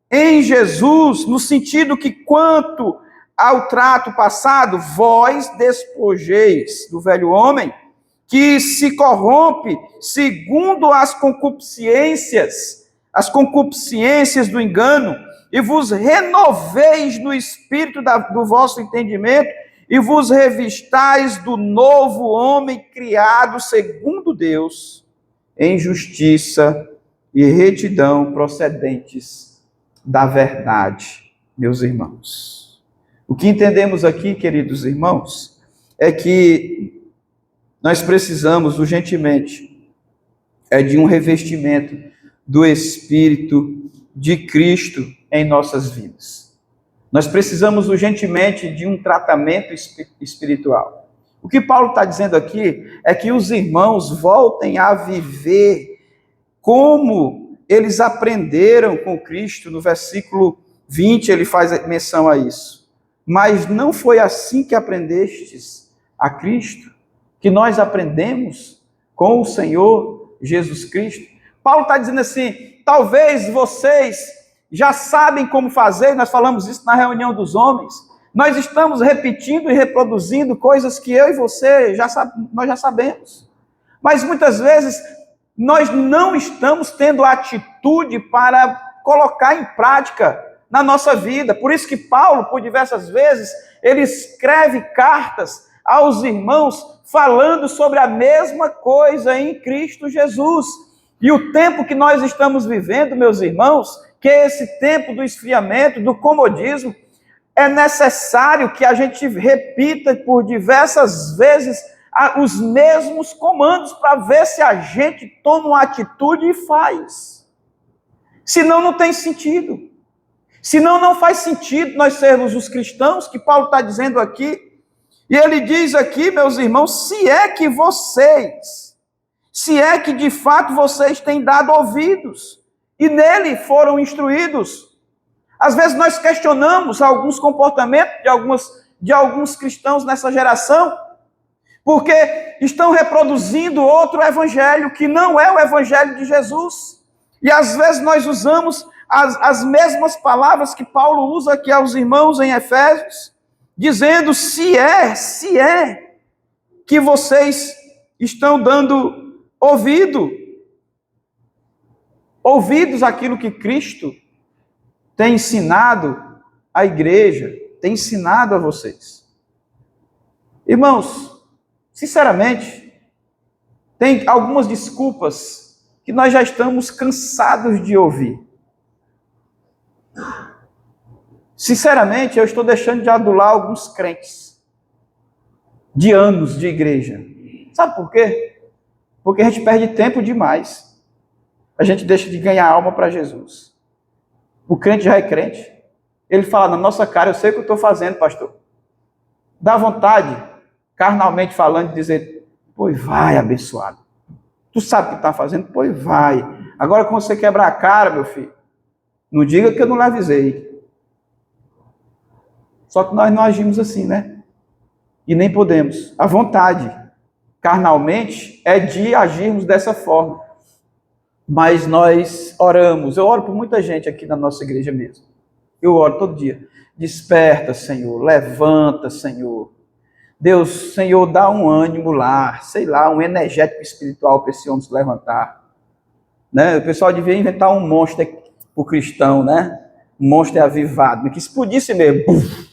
em Jesus, no sentido que, quanto ao trato passado, vós despojeis do velho homem, que se corrompe segundo as concupiscências do engano, e vos renoveis no espírito do vosso entendimento, e vos revistais do novo homem criado segundo Deus, em justiça e retidão procedentes da verdade, meus irmãos. O que entendemos aqui, queridos irmãos, é que nós precisamos urgentemente de um revestimento do Espírito de Cristo em nossas vidas. Nós precisamos urgentemente de um tratamento espiritual. O que Paulo está dizendo aqui é que os irmãos voltem a viver como eles aprenderam com Cristo. No versículo 20 ele faz menção a isso. Mas não foi assim que aprendestes a Cristo, que nós aprendemos com o Senhor Jesus Cristo. Paulo está dizendo assim, talvez vocês já sabem como fazer, nós falamos isso na reunião dos homens, nós estamos repetindo e reproduzindo coisas que eu e você nós já sabemos, mas muitas vezes nós não estamos tendo atitude para colocar em prática na nossa vida. Por isso que Paulo, por diversas vezes, ele escreve cartas aos irmãos falando sobre a mesma coisa em Cristo Jesus. E o tempo que nós estamos vivendo, meus irmãos, que é esse tempo do esfriamento, do comodismo, é necessário que a gente repita por diversas vezes os mesmos comandos para ver se a gente toma uma atitude e faz. Senão não tem sentido. Senão não faz sentido nós sermos os cristãos que Paulo está dizendo aqui. E ele diz aqui, meus irmãos, se é que de fato vocês têm dado ouvidos e nele foram instruídos. Às vezes nós questionamos alguns comportamentos de alguns cristãos nessa geração, porque estão reproduzindo outro evangelho que não é o evangelho de Jesus. E às vezes nós usamos as mesmas palavras que Paulo usa aqui aos irmãos em Efésios, dizendo se é que vocês estão dando ouvidos àquilo que Cristo tem ensinado à igreja, tem ensinado a vocês. Irmãos, sinceramente, tem algumas desculpas que nós já estamos cansados de ouvir. Sinceramente, eu estou deixando de adular alguns crentes de anos de igreja. Sabe por quê? Porque a gente perde tempo demais. A gente deixa de ganhar alma para Jesus. O crente já é crente. Ele fala na nossa cara, eu sei o que eu estou fazendo, pastor. Dá vontade, carnalmente falando, de dizer, pois vai, abençoado. Tu sabe o que está fazendo? Pois vai. Agora, quando você quebrar a cara, meu filho, não diga que eu não lhe avisei. Só que nós não agimos assim, né? E nem podemos. A vontade, carnalmente, é de agirmos dessa forma. Mas nós oramos. Eu oro por muita gente aqui na nossa igreja mesmo. Eu oro todo dia. Desperta, Senhor. Levanta, Senhor. Deus, Senhor, dá um ânimo lá. Sei lá, um energético espiritual para esse homem se levantar. Né? O pessoal devia inventar um monstro para o cristão, né? Um monstro avivado. Que explodisse mesmo. Buf,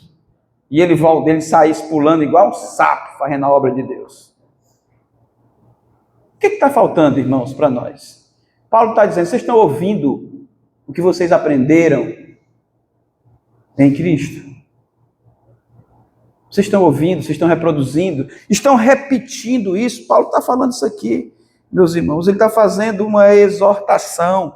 e ele saísse pulando igual um sapo, fazendo a obra de Deus. O que está faltando, irmãos, para nós? Paulo está dizendo, vocês estão ouvindo o que vocês aprenderam em Cristo? Vocês estão ouvindo, vocês estão reproduzindo, estão repetindo isso. Paulo está falando isso aqui, meus irmãos. Ele está fazendo uma exortação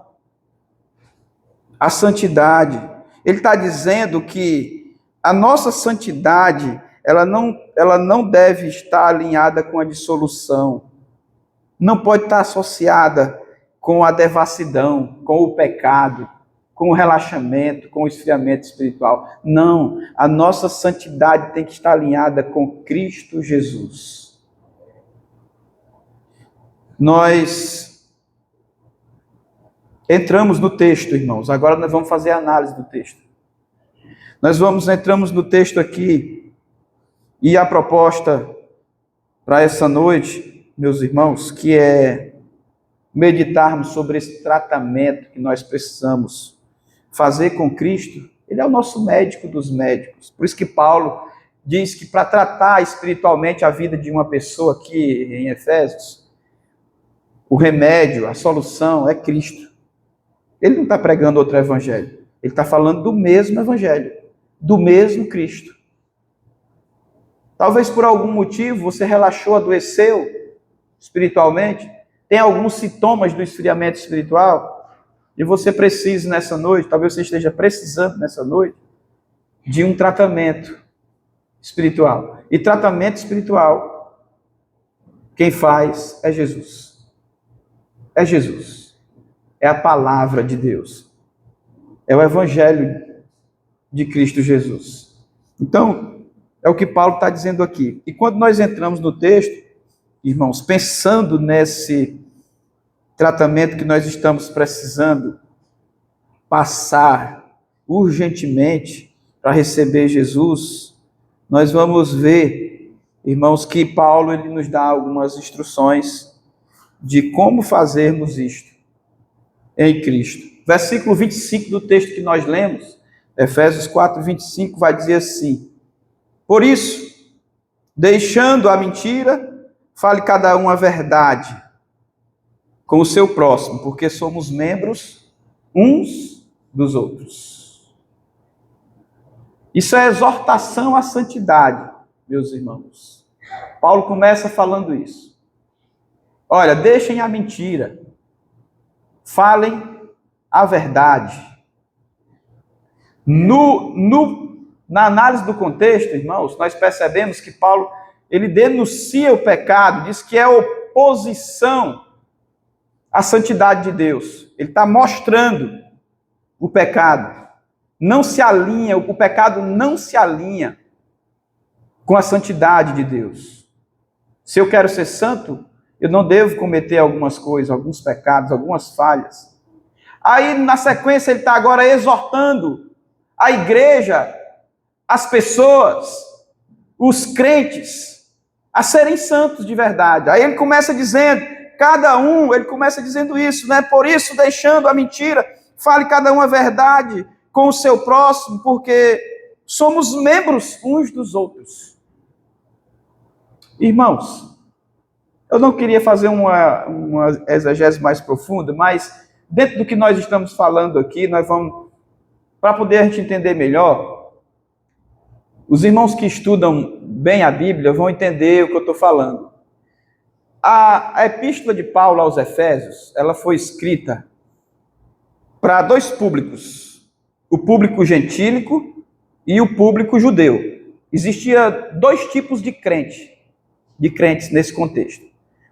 à santidade. Ele está dizendo que a nossa santidade, ela não deve estar alinhada com a dissolução. Não pode estar associada com a devassidão, com o pecado, com o relaxamento, com o esfriamento espiritual. Não, a nossa santidade tem que estar alinhada com Cristo Jesus. Nós entramos no texto, irmãos. Agora nós vamos fazer a análise do texto. Entramos no texto aqui, e a proposta para essa noite, meus irmãos, que é meditarmos sobre esse tratamento que nós precisamos fazer com Cristo. Ele é o nosso médico dos médicos. Por isso que Paulo diz que para tratar espiritualmente a vida de uma pessoa aqui em Efésios, o remédio, a solução é Cristo. Ele não está pregando outro evangelho. Ele está falando do mesmo evangelho, do mesmo Cristo. Talvez por algum motivo você relaxou, adoeceu espiritualmente, tem alguns sintomas do esfriamento espiritual, e você precisa nessa noite, talvez você esteja precisando nessa noite, de um tratamento espiritual. E tratamento espiritual, quem faz é Jesus. É Jesus. É a palavra de Deus. É o evangelho de Cristo Jesus. Então, é o que Paulo está dizendo aqui. E quando nós entramos no texto, irmãos, pensando nesse tratamento que nós estamos precisando passar urgentemente para receber Jesus, nós vamos ver, irmãos, que Paulo ele nos dá algumas instruções de como fazermos isto em Cristo. Versículo 25 do texto que nós lemos, Efésios 4, 25, vai dizer assim: por isso, deixando a mentira, fale cada um a verdade com o seu próximo, porque somos membros uns dos outros. Isso é exortação à santidade, meus irmãos. Paulo começa falando isso. Olha, deixem a mentira, falem a verdade. Na análise do contexto, irmãos, nós percebemos que Paulo, ele denuncia o pecado, diz que é oposição à santidade de Deus. Ele está mostrando o pecado. Não se alinha, o pecado não se alinha com a santidade de Deus. Se eu quero ser santo, eu não devo cometer algumas coisas, alguns pecados, algumas falhas. Aí, na sequência, ele está agora exortando a igreja, as pessoas, os crentes, a serem santos de verdade. Aí ele começa dizendo, ele começa dizendo isso, né? Por isso, deixando a mentira, fale cada um a verdade com o seu próximo, porque somos membros uns dos outros. Irmãos, eu não queria fazer uma exegese mais profunda, mas dentro do que nós estamos falando aqui, nós vamos, para poder a gente entender melhor, os irmãos que estudam bem a Bíblia vão entender o que eu estou falando. A epístola de Paulo aos Efésios, ela foi escrita para dois públicos, o público gentílico e o público judeu. Existia dois tipos de crentes nesse contexto.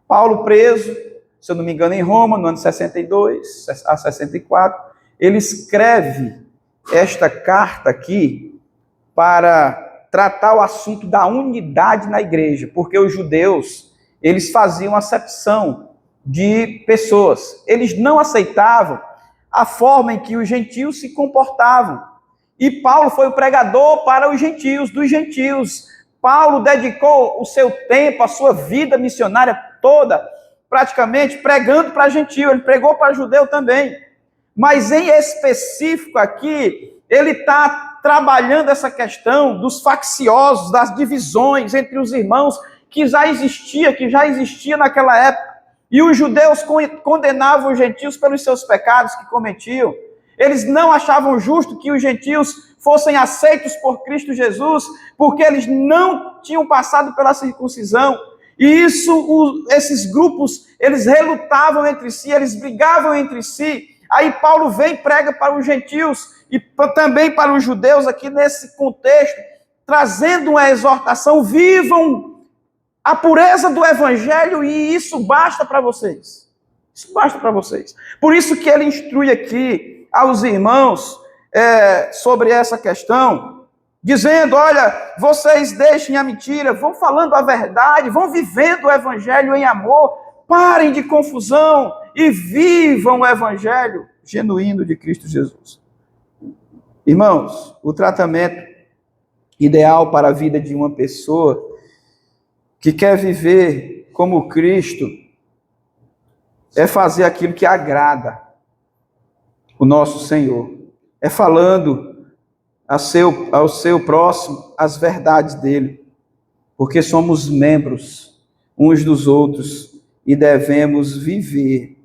Paulo preso, se eu não me engano, em Roma, no ano 62 a 64, ele escreve esta carta aqui para tratar o assunto da unidade na igreja, porque os judeus, eles faziam acepção de pessoas. Eles não aceitavam a forma em que os gentios se comportavam. E Paulo foi o pregador para os gentios, dos gentios. Paulo dedicou o seu tempo, a sua vida missionária toda, praticamente pregando para gentio. Ele pregou para judeu também. Mas em específico aqui, ele está trabalhando essa questão dos facciosos, das divisões entre os irmãos, que já existia naquela época. E os judeus condenavam os gentios pelos seus pecados que cometiam. Eles não achavam justo que os gentios fossem aceitos por Cristo Jesus, porque eles não tinham passado pela circuncisão. E esses grupos, eles relutavam entre si, eles brigavam entre si. Aí Paulo vem e prega para os gentios e também para os judeus aqui nesse contexto, trazendo uma exortação: vivam a pureza do evangelho e isso basta para vocês. Isso basta para vocês. Por isso que ele instrui aqui aos irmãos sobre essa questão, dizendo: olha, vocês deixem a mentira, vão falando a verdade, vão vivendo o evangelho em amor, parem de confusão e vivam o evangelho genuíno de Cristo Jesus. Irmãos, o tratamento ideal para a vida de uma pessoa que quer viver como Cristo é fazer aquilo que agrada o nosso Senhor. É falando ao seu próximo as verdades dele, porque somos membros uns dos outros e devemos viver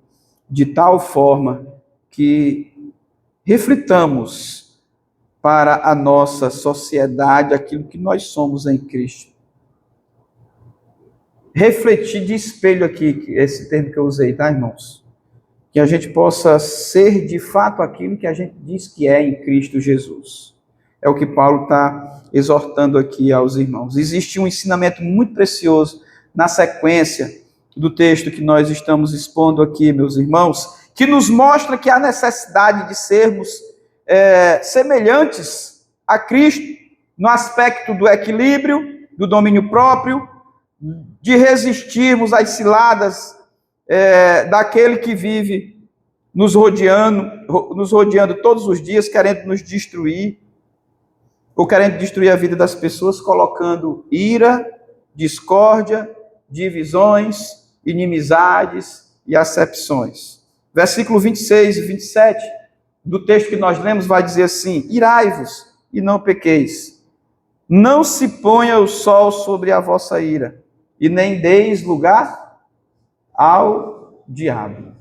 de tal forma que reflitamos para a nossa sociedade aquilo que nós somos em Cristo. Refletir de espelho aqui, esse termo que eu usei, tá, irmãos? Que a gente possa ser de fato aquilo que a gente diz que é em Cristo Jesus. É o que Paulo está exortando aqui aos irmãos. Existe um ensinamento muito precioso na sequência do texto que nós estamos expondo aqui, meus irmãos, que nos mostra que há necessidade de sermos semelhantes a Cristo no aspecto do equilíbrio, do domínio próprio, de resistirmos às ciladas daquele que vive nos rodeando todos os dias, querendo nos destruir, ou querendo destruir a vida das pessoas, colocando ira, discórdia, divisões, inimizades e acepções. Versículo 26 e 27 do texto que nós lemos vai dizer assim: irai-vos e não pequeis, não se ponha o sol sobre a vossa ira, e nem deis lugar ao diabo.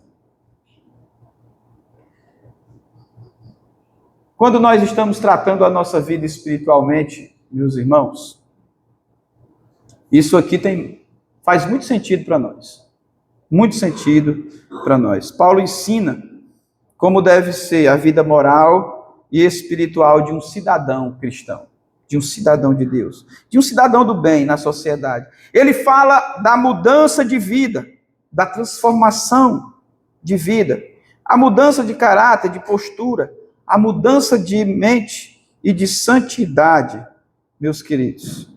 Quando nós estamos tratando a nossa vida espiritualmente, meus irmãos, isso aqui faz muito sentido para nós. Muito sentido para nós. Paulo ensina como deve ser a vida moral e espiritual de um cidadão cristão, de um cidadão de Deus, de um cidadão do bem na sociedade. Ele fala da mudança de vida, da transformação de vida, a mudança de caráter, de postura, a mudança de mente e de santidade, meus queridos.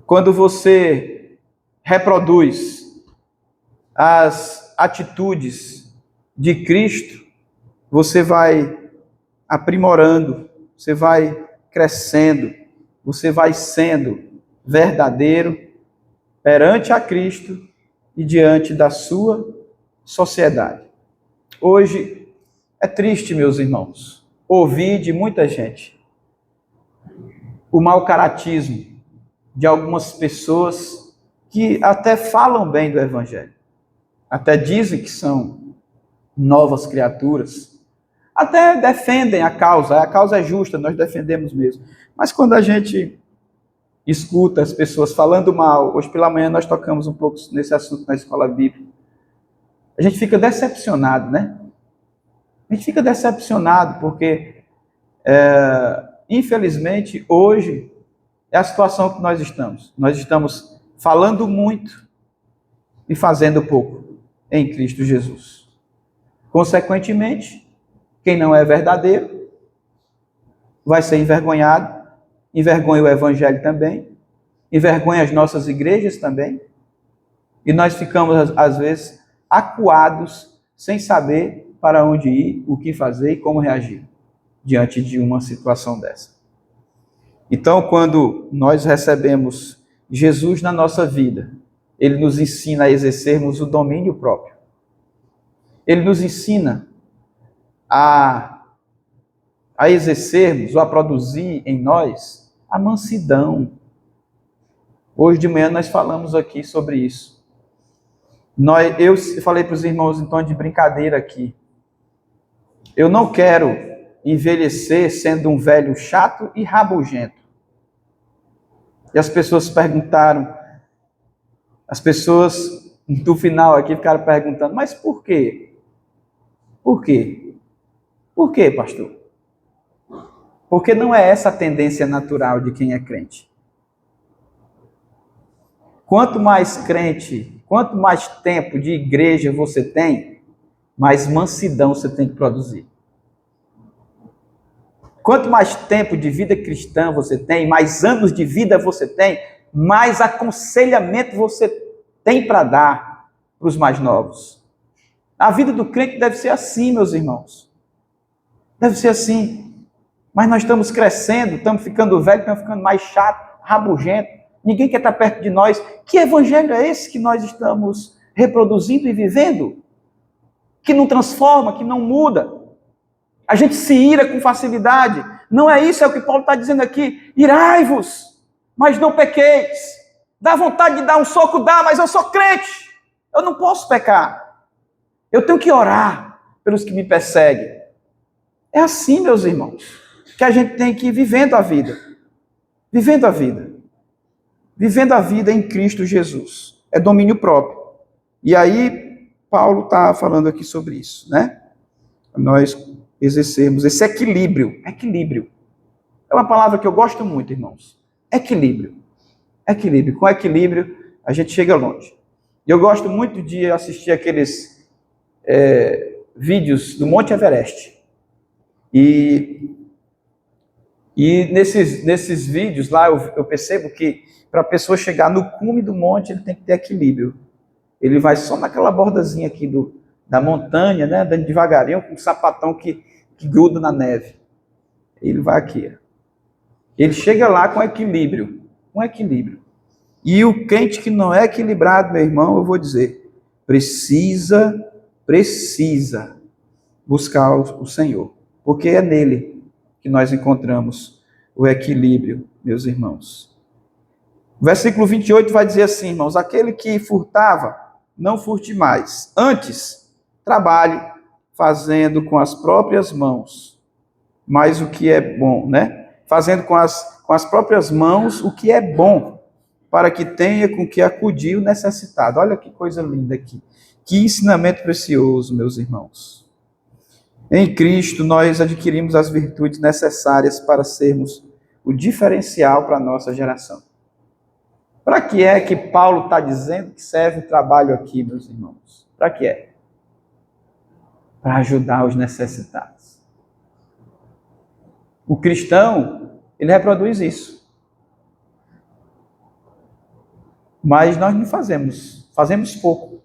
Quando você reproduz as atitudes de Cristo, você vai aprimorando, você vai crescendo, você vai sendo verdadeiro perante a Cristo e diante da sua sociedade. Hoje é triste, meus irmãos, ouvir de muita gente o mau caratismo de algumas pessoas que até falam bem do Evangelho, até dizem que são novas criaturas, até defendem a causa é justa, nós defendemos mesmo. Mas quando a gente escuta as pessoas falando mal, hoje pela manhã nós tocamos um pouco nesse assunto na escola bíblica, a gente fica decepcionado, né? A gente fica decepcionado porque, infelizmente, hoje é a situação que nós estamos. Nós estamos falando muito e fazendo pouco em Cristo Jesus. Consequentemente, quem não é verdadeiro vai ser envergonhado, envergonha o Evangelho também, envergonha as nossas igrejas também, e nós ficamos, às vezes, acuados, sem saber para onde ir, o que fazer e como reagir diante de uma situação dessa. Então, quando nós recebemos Jesus na nossa vida, Ele nos ensina a exercermos o domínio próprio. Ele nos ensina a exercermos ou a produzir em nós a mansidão. Hoje de manhã nós falamos aqui sobre isso. Eu falei para os irmãos em tom de brincadeira aqui. Eu não quero envelhecer sendo um velho chato e rabugento. E as pessoas perguntaram, as pessoas do final aqui ficaram perguntando, mas por quê? Por quê? Por quê, pastor? Porque não é essa a tendência natural de quem é crente. Quanto mais crente, quanto mais tempo de igreja você tem, mais mansidão você tem que produzir. Quanto mais tempo de vida cristã você tem, mais anos de vida você tem, mais aconselhamento você tem para dar para os mais novos. A vida do crente deve ser assim, meus irmãos. Deve ser assim. Mas nós estamos crescendo, estamos ficando velhos, estamos ficando mais chato, rabugento. Ninguém quer estar perto de nós. Que evangelho é esse que nós estamos reproduzindo e vivendo? Que não transforma, que não muda. A gente se ira com facilidade. Não é isso, é o que Paulo está dizendo aqui. Irai-vos, mas não pequeis. Dá vontade de dar um soco, dá, mas eu sou crente. Eu não posso pecar. Eu tenho que orar pelos que me perseguem. É assim, meus irmãos, que a gente tem que ir vivendo a vida. Vivendo a vida. Vivendo a vida em Cristo Jesus. É domínio próprio. E aí, Paulo está falando aqui sobre isso, né? Nós exercermos esse equilíbrio. Equilíbrio. É uma palavra que eu gosto muito, irmãos. Equilíbrio. Equilíbrio. Com equilíbrio, a gente chega longe. E eu gosto muito de assistir aqueles vídeos do Monte Everest. E nesses vídeos lá, eu percebo que para a pessoa chegar no cume do monte, ele tem que ter equilíbrio. Ele vai só naquela bordazinha aqui da montanha, né, andando devagarinho, com um sapatão que gruda na neve. Ele vai aqui. Ele chega lá com equilíbrio. Com equilíbrio. E o crente que não é equilibrado, meu irmão, eu vou dizer, precisa buscar o Senhor. Porque é nele que nós encontramos o equilíbrio, meus irmãos. O versículo 28 vai dizer assim, irmãos, aquele que furtava, não furte mais. Antes, trabalhe fazendo com as próprias mãos, mas o que é bom, né? Fazendo com as próprias mãos o que é bom, para que tenha com que acudir o necessitado. Olha que coisa linda aqui. Que ensinamento precioso, meus irmãos. Em Cristo, nós adquirimos as virtudes necessárias para sermos o diferencial para a nossa geração. Para que é que Paulo está dizendo que serve o trabalho aqui, meus irmãos? Para que é? Para ajudar os necessitados. O cristão, ele reproduz isso. Mas nós não fazemos pouco.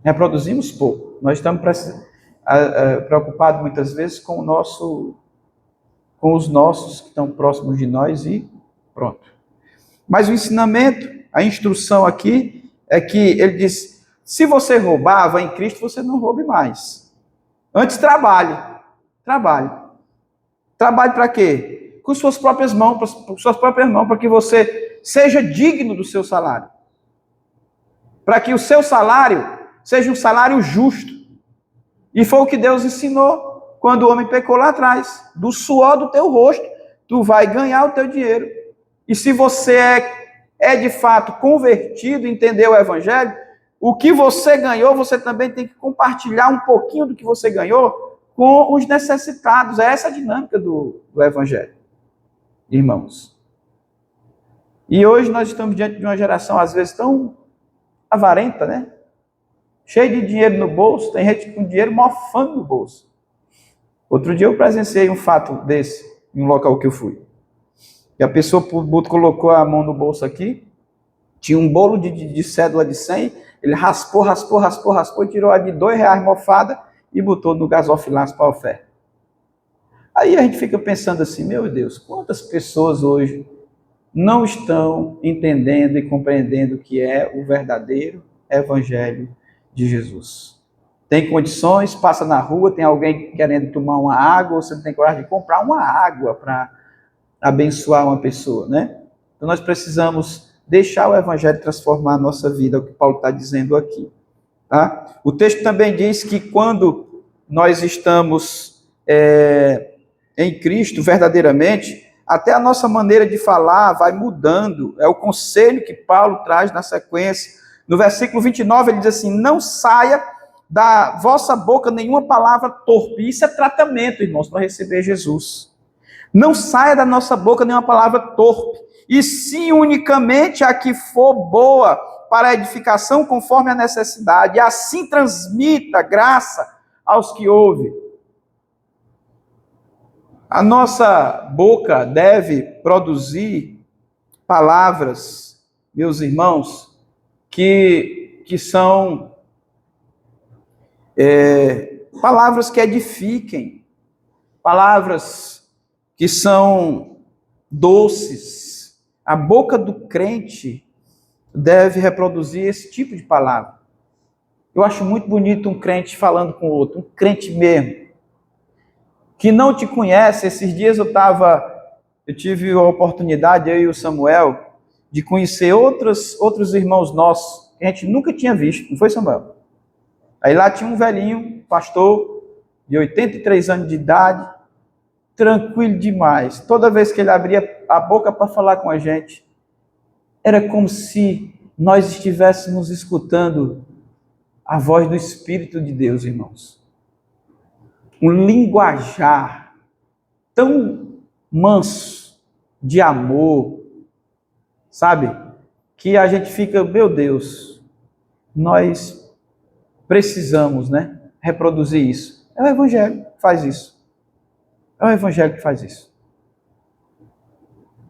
Reproduzimos pouco. Nós estamos preocupados muitas vezes com os nossos que estão próximos de nós e pronto. Mas o ensinamento, a instrução aqui, é que ele diz, se você roubava em Cristo, você não roube mais. Antes trabalhe. Trabalhe para quê? Com suas próprias mãos, para que você seja digno do seu salário. Para que o seu salário seja um salário justo. E foi o que Deus ensinou quando o homem pecou lá atrás. Do suor do teu rosto, tu vai ganhar o teu dinheiro. E se você é de fato convertido, entendeu o evangelho, o que você ganhou, você também tem que compartilhar um pouquinho do que você ganhou com os necessitados. É essa a dinâmica do evangelho, irmãos. E hoje nós estamos diante de uma geração, às vezes, tão avarenta, né? Cheio de dinheiro no bolso, tem gente com dinheiro mofando no bolso. Outro dia eu presenciei um fato desse, em um local que eu fui. E a pessoa colocou a mão no bolso aqui, tinha um bolo de cédula de 100, ele raspou e tirou a de R$2 mofada e botou no gasofilaço para a oferta. Aí a gente fica pensando assim, meu Deus, quantas pessoas hoje não estão entendendo e compreendendo o que é o verdadeiro evangelho de Jesus. Tem condições, passa na rua, tem alguém querendo tomar uma água, você não tem coragem de comprar uma água para abençoar uma pessoa, né? Então nós precisamos deixar o evangelho transformar a nossa vida, é o que Paulo está dizendo aqui. Tá? O texto também diz que quando nós estamos em Cristo verdadeiramente, até a nossa maneira de falar vai mudando. É o conselho que Paulo traz na sequência. No versículo 29 ele diz assim: não saia da vossa boca nenhuma palavra torpe. Isso é tratamento, irmãos, para receber Jesus. Não saia da nossa boca nenhuma palavra torpe, e sim unicamente a que for boa para a edificação conforme a necessidade, e assim transmita graça aos que ouvem. A nossa boca deve produzir palavras, meus irmãos, que são palavras que edifiquem, palavras que são doces. A boca do crente deve reproduzir esse tipo de palavra. Eu acho muito bonito um crente falando com o outro, um crente mesmo, que não te conhece. Esses dias eu tive a oportunidade, eu e o Samuel, de conhecer outros irmãos nossos, que a gente nunca tinha visto, não foi, Samuel? Aí lá tinha um velhinho, pastor, de 83 anos de idade, tranquilo demais. Toda vez que ele abria a boca para falar com a gente, era como se nós estivéssemos escutando a voz do Espírito de Deus, irmãos. Um linguajar tão manso, de amor, sabe? Que a gente fica, meu Deus, nós precisamos, né, reproduzir isso. É o Evangelho que faz isso. É o Evangelho que faz isso.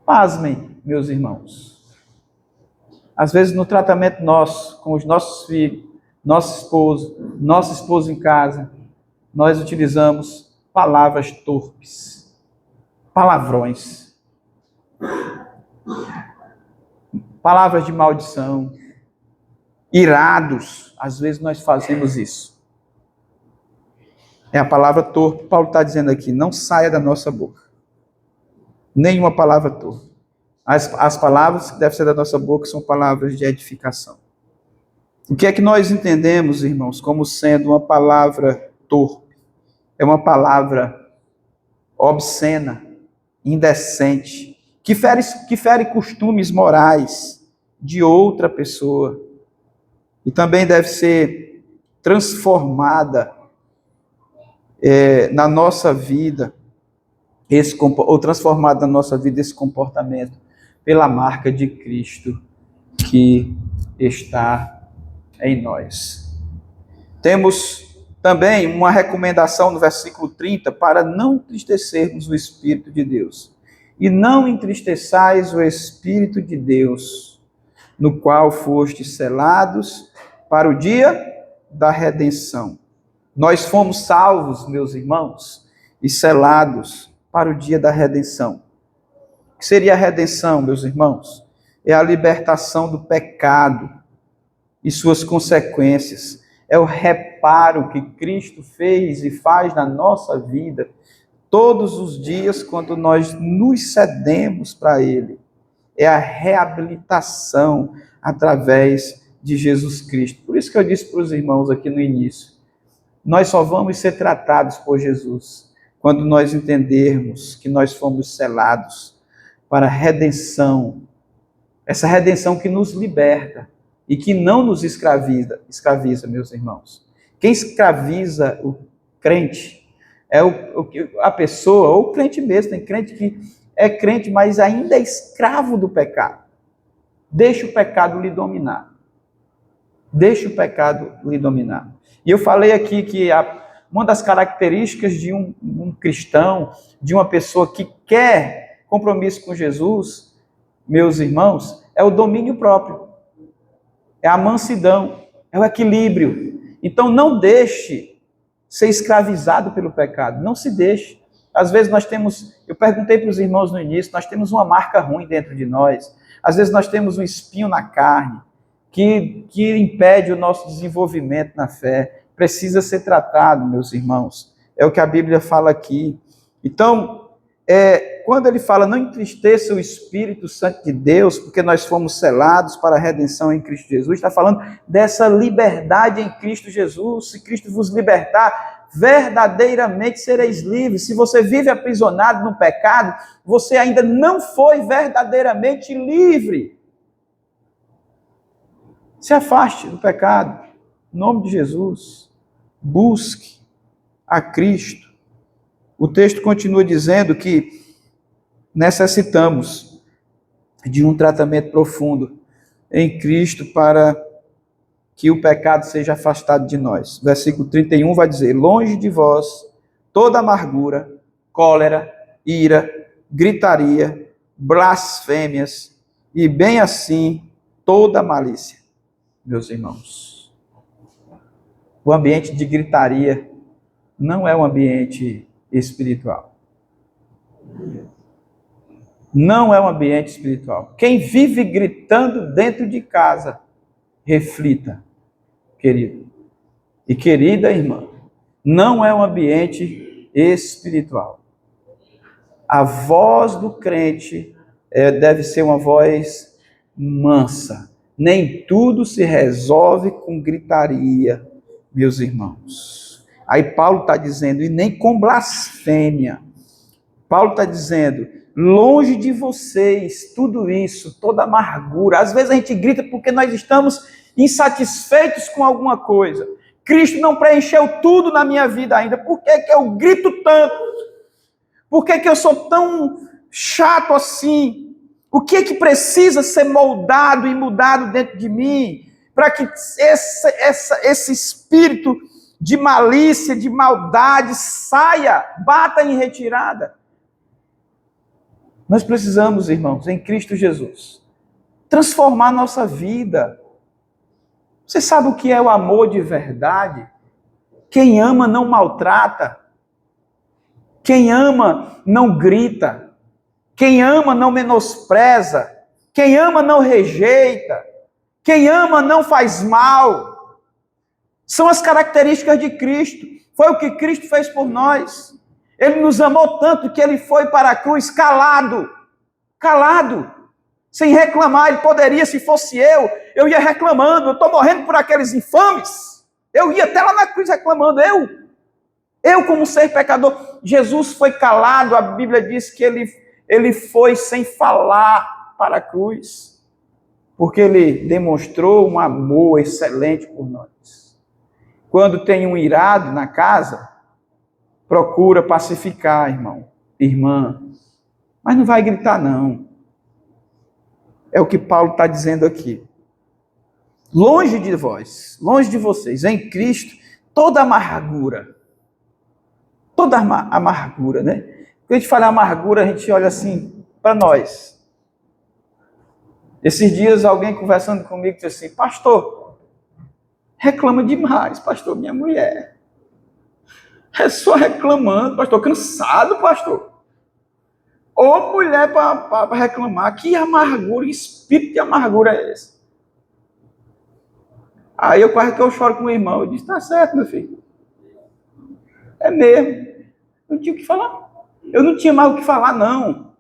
Pasmem, meus irmãos. Às vezes no tratamento nosso, com os nossos filhos, nossa esposa em casa, nós utilizamos palavras torpes, palavrões, palavras de maldição, irados. Às vezes nós fazemos isso. É a palavra torpe. Paulo está dizendo aqui: não saia da nossa boca nenhuma palavra torpe. As palavras que devem ser da nossa boca são palavras de edificação. O que é que nós entendemos, irmãos, como sendo uma palavra torpe? É uma palavra obscena, indecente, que fere costumes morais de outra pessoa. E também deve ser transformada na nossa vida, ou transformado na nossa vida esse comportamento pela marca de Cristo que está em nós. Temos também uma recomendação no versículo 30 para não entristecermos o Espírito de Deus. E não entristeçais o Espírito de Deus, no qual fostes selados para o dia da redenção. Nós fomos salvos, meus irmãos, e selados para o dia da redenção. O que seria a redenção, meus irmãos? É a libertação do pecado e suas consequências. É o reparo que Cristo fez e faz na nossa vida todos os dias quando nós nos cedemos para Ele. É a reabilitação através de Jesus Cristo. Por isso que eu disse para os irmãos aqui no início, nós só vamos ser tratados por Jesus quando nós entendermos que nós fomos selados para a redenção, essa redenção que nos liberta e que não nos escraviza, meus irmãos. Quem escraviza o crente é a pessoa, ou o crente mesmo. Tem crente que é crente, mas ainda é escravo do pecado. Deixa o pecado lhe dominar. Deixa o pecado lhe dominar. E eu falei aqui que uma das características de um cristão, de uma pessoa que quer compromisso com Jesus, meus irmãos, é o domínio próprio, é a mansidão, é o equilíbrio. Então não deixe ser escravizado pelo pecado, não se deixe. Às vezes eu perguntei para os irmãos no início, nós temos uma marca ruim dentro de nós, às vezes nós temos um espinho na carne, que impede o nosso desenvolvimento na fé, precisa ser tratado, meus irmãos. É o que a Bíblia fala aqui. Então, quando ele fala, não entristeça o Espírito Santo de Deus, porque nós fomos selados para a redenção em Cristo Jesus, está falando dessa liberdade em Cristo Jesus. Se Cristo vos libertar, verdadeiramente sereis livres. Se você vive aprisionado no pecado, você ainda não foi verdadeiramente livre. Se afaste do pecado, em nome de Jesus. Busque a Cristo. O texto continua dizendo que necessitamos de um tratamento profundo em Cristo para que o pecado seja afastado de nós. Versículo 31 vai dizer: longe de vós toda amargura, cólera, ira, gritaria, blasfêmias e bem assim toda malícia. Meus irmãos, o ambiente de gritaria não é um ambiente espiritual. Não é um ambiente espiritual. Quem vive gritando dentro de casa, reflita, querido e querida irmã, não é um ambiente espiritual. A voz do crente deve ser uma voz mansa. Nem tudo se resolve com gritaria, meus irmãos. Aí Paulo está dizendo, e nem com blasfêmia. Paulo está dizendo, longe de vocês, tudo isso, toda amargura. Às vezes a gente grita porque nós estamos insatisfeitos com alguma coisa. Cristo não preencheu tudo na minha vida ainda. Por que que eu grito tanto? Por que que eu sou tão chato assim? O que é que precisa ser moldado e mudado dentro de mim para que esse espírito de malícia, de maldade saia, bata em retirada? Nós precisamos, irmãos, em Cristo Jesus, transformar nossa vida. Você sabe o que é o amor de verdade? Quem ama não maltrata. Quem ama não grita. Quem ama não menospreza. Quem ama não rejeita. Quem ama não faz mal. São as características de Cristo. Foi o que Cristo fez por nós. Ele nos amou tanto que ele foi para a cruz calado, sem reclamar. Ele poderia, se fosse eu ia reclamando, eu estou morrendo por aqueles infames. Eu ia até lá na cruz reclamando, eu como ser pecador. Jesus foi calado, a Bíblia diz que ele foi sem falar para a cruz, porque ele demonstrou um amor excelente por nós. Quando tem um irado na casa, procura pacificar, irmão, irmã, mas não vai gritar, não. É o que Paulo está dizendo aqui. Longe de vós, longe de vocês, em Cristo, toda amargura, né? Quando a gente fala amargura, a gente olha assim para nós. Esses dias, alguém conversando comigo disse assim, pastor, reclama demais, pastor, minha mulher. É só reclamando, pastor, cansado, pastor. Ô mulher para reclamar, que amargura, que espírito de amargura é esse? Aí eu quase que eu choro com o irmão, eu disse, tá certo, meu filho. É mesmo, não tinha o que falar. Eu não tinha mais o que falar, não.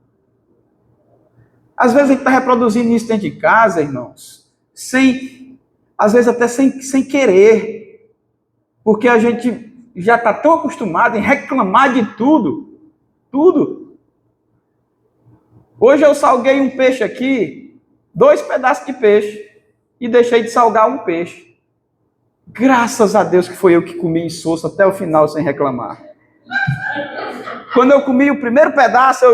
Às vezes a gente está reproduzindo isso dentro de casa, irmãos, às vezes até sem querer, porque a gente já está tão acostumado em reclamar de tudo. Hoje eu salguei um peixe aqui, 2 pedaços de peixe, e deixei de salgar um peixe. Graças a Deus que foi eu que comi insosso até o final sem reclamar. Quando eu comi o primeiro pedaço,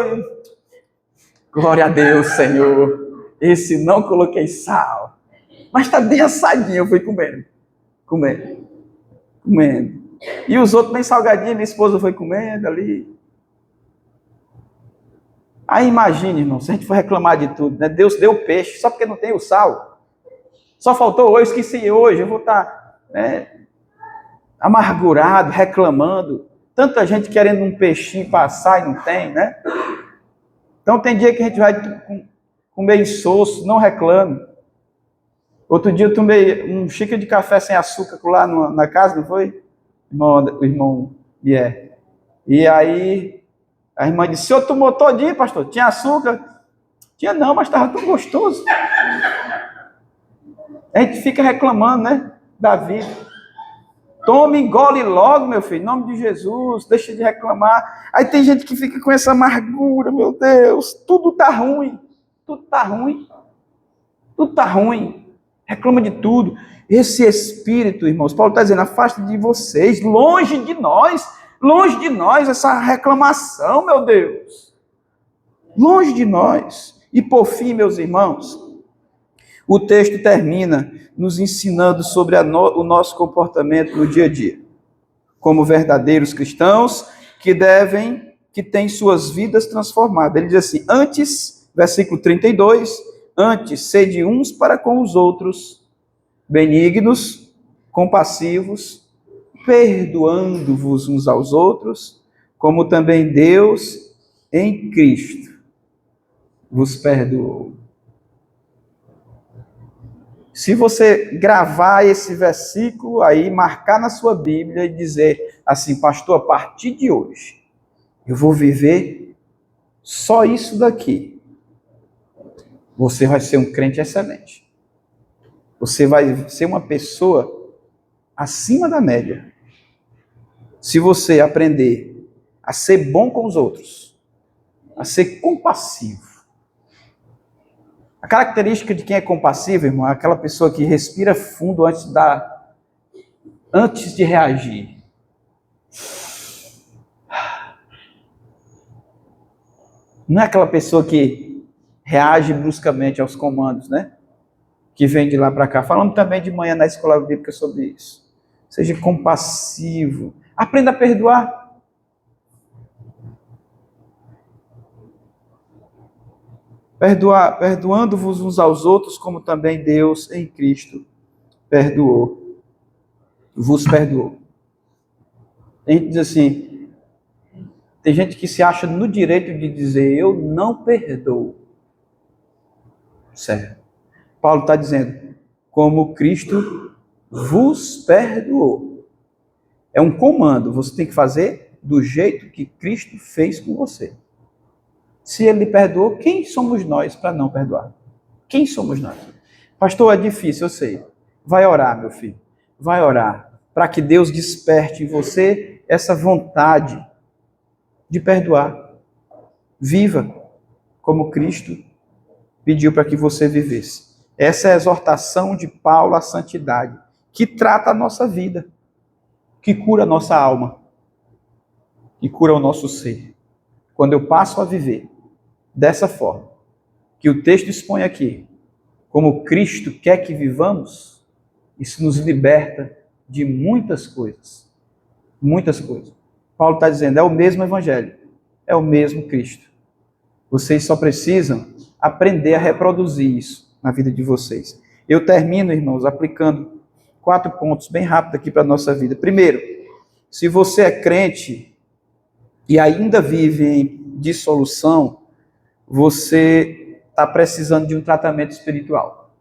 glória a Deus, Senhor, esse não coloquei sal, mas está bem assadinho, eu fui comendo. E os outros bem salgadinhos, minha esposa foi comendo ali. Aí imagine, irmão, se a gente for reclamar de tudo, né? Deus deu peixe, só porque não tem o sal. Só faltou hoje, esqueci hoje, eu vou estar amargurado, reclamando. Tanta gente querendo um peixinho passar e não tem, né? Então tem dia que a gente vai comer insosso, não reclame. Outro dia eu tomei um xícara de café sem açúcar lá na casa, não foi? O irmão Bier. E aí a irmã disse, o senhor tomou todinho, pastor? Tinha açúcar? Tinha não, mas estava tão gostoso. A gente fica reclamando, né? Da vida. Tome, engole logo, meu filho, em nome de Jesus, deixa de reclamar. Aí tem gente que fica com essa amargura, meu Deus, tudo tá ruim, tudo tá ruim, tudo tá ruim, reclama de tudo. Esse espírito, irmãos, Paulo está dizendo, afasta de vocês, longe de nós, essa reclamação, meu Deus, longe de nós. E por fim, meus irmãos, o texto termina nos ensinando sobre o nosso comportamento no dia a dia, como verdadeiros cristãos que têm suas vidas transformadas. Ele diz assim, antes, versículo 32, antes, sede uns para com os outros, benignos, compassivos, perdoando-vos uns aos outros, como também Deus, em Cristo, vos perdoou. Se você gravar esse versículo aí, marcar na sua Bíblia e dizer assim, pastor, a partir de hoje, eu vou viver só isso daqui. Você vai ser um crente excelente. Você vai ser uma pessoa acima da média. Se você aprender a ser bom com os outros, a ser compassivo. A característica de quem é compassivo, irmão, é aquela pessoa que respira fundo antes de reagir. Não é aquela pessoa que reage bruscamente aos comandos, né? Que vem de lá para cá. Falando também de manhã na escola bíblica sobre isso. Seja compassivo. Aprenda a perdoar. Perdoando-vos uns aos outros, como também Deus em Cristo perdoou. Vos perdoou. A gente diz assim, tem gente que se acha no direito de dizer, eu não perdoo. Certo. Paulo está dizendo, como Cristo vos perdoou. É um comando, você tem que fazer do jeito que Cristo fez com você. Se ele lhe perdoou, quem somos nós para não perdoar? Quem somos nós? Pastor, é difícil, eu sei. Vai orar, meu filho. Vai orar para que Deus desperte em você essa vontade de perdoar. Viva como Cristo pediu para que você vivesse. Essa é a exortação de Paulo à santidade, que trata a nossa vida, que cura a nossa alma, que cura o nosso ser. Quando eu passo a viver dessa forma, que o texto expõe aqui, como Cristo quer que vivamos, isso nos liberta de muitas coisas. Muitas coisas. Paulo está dizendo, é o mesmo Evangelho, é o mesmo Cristo. Vocês só precisam aprender a reproduzir isso na vida de vocês. Eu termino, irmãos, aplicando 4 pontos bem rápido aqui para a nossa vida. Primeiro, se você é crente e ainda vive em dissolução, você está precisando de um tratamento espiritual.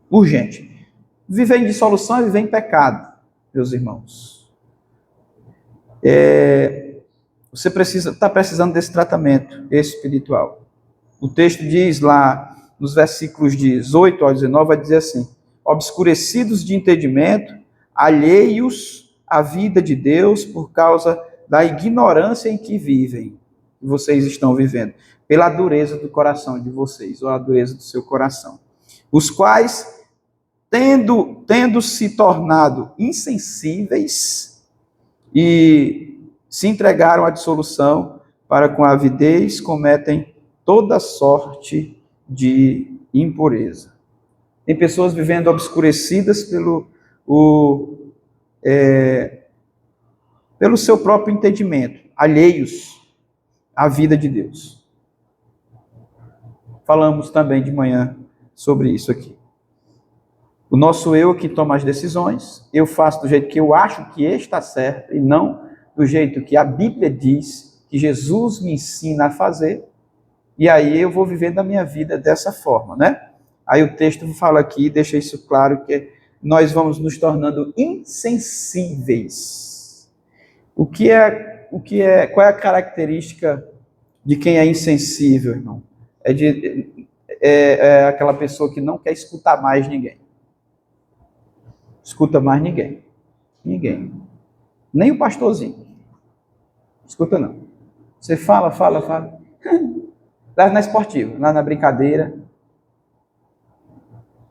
Urgente. Viver em dissolução é viver em pecado, meus irmãos. Você está precisando desse tratamento espiritual. O texto diz lá, nos versículos 18 ao 19, vai dizer assim, obscurecidos de entendimento, alheios à vida de Deus por causa da ignorância em que vivem, que vocês estão vivendo, pela dureza do coração de vocês, ou a dureza do seu coração. Os quais, tendo se tornado insensíveis e se entregaram à dissolução, para com avidez cometem toda sorte de impureza. Tem pessoas vivendo obscurecidas pelo seu próprio entendimento, alheios à vida de Deus. Falamos também de manhã sobre isso aqui. O nosso eu que toma as decisões, eu faço do jeito que eu acho que está certo e não do jeito que a Bíblia diz, que Jesus me ensina a fazer, e aí eu vou vivendo a minha vida dessa forma, né? Aí o texto fala aqui, deixa isso claro, que nós vamos nos tornando insensíveis. Qual é a característica de quem é insensível, irmão? É aquela pessoa que não quer escutar mais ninguém. Escuta mais ninguém. Ninguém. Nem o pastorzinho. Escuta não. Você fala. Leva na esportiva, lá na brincadeira.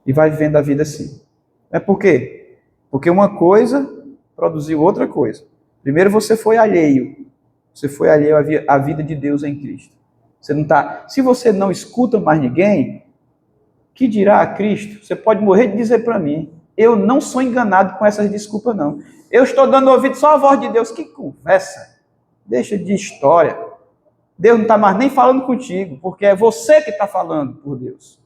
E vai vivendo a vida assim. É por quê? Porque uma coisa produziu outra coisa. Primeiro você foi alheio. Você foi alheio à vida de Deus em Cristo. Você não tá. Se você não escuta mais ninguém, que dirá a Cristo? Você pode morrer de dizer para mim. Eu não sou enganado com essas desculpas, não. Eu estou dando ouvido só à voz de Deus. Que conversa. Deixa de história. Deus não está mais nem falando contigo, porque é você que está falando por Deus.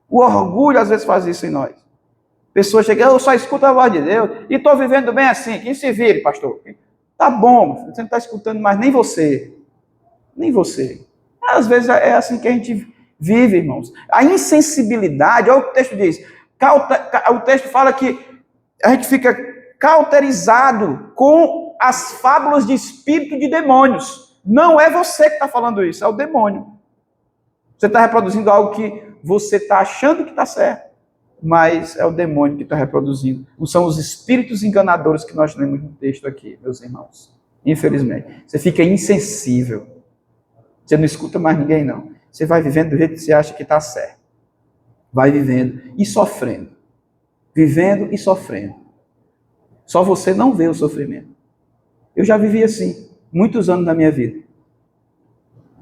O orgulho às vezes faz isso em nós. Pessoas chegam, eu só escuto a voz de Deus e estou vivendo bem assim. Quem se vire, pastor? Tá bom, você não está escutando mais nem você. Nem você. Às vezes é assim que a gente vive, irmãos. A insensibilidade, olha o que o texto diz. O texto fala que a gente fica cauterizado com as fábulas de espírito e de demônios. Não é você que está falando isso, é o demônio. Você está reproduzindo algo que você está achando que está certo, mas é o demônio que está reproduzindo. Não são os espíritos enganadores que nós lemos no texto aqui, meus irmãos. Infelizmente. Você fica insensível. Você não escuta mais ninguém, não. Você vai vivendo do jeito que você acha que está certo. Vai vivendo e sofrendo. Vivendo e sofrendo. Só você não vê o sofrimento. Eu já vivi assim, muitos anos da minha vida.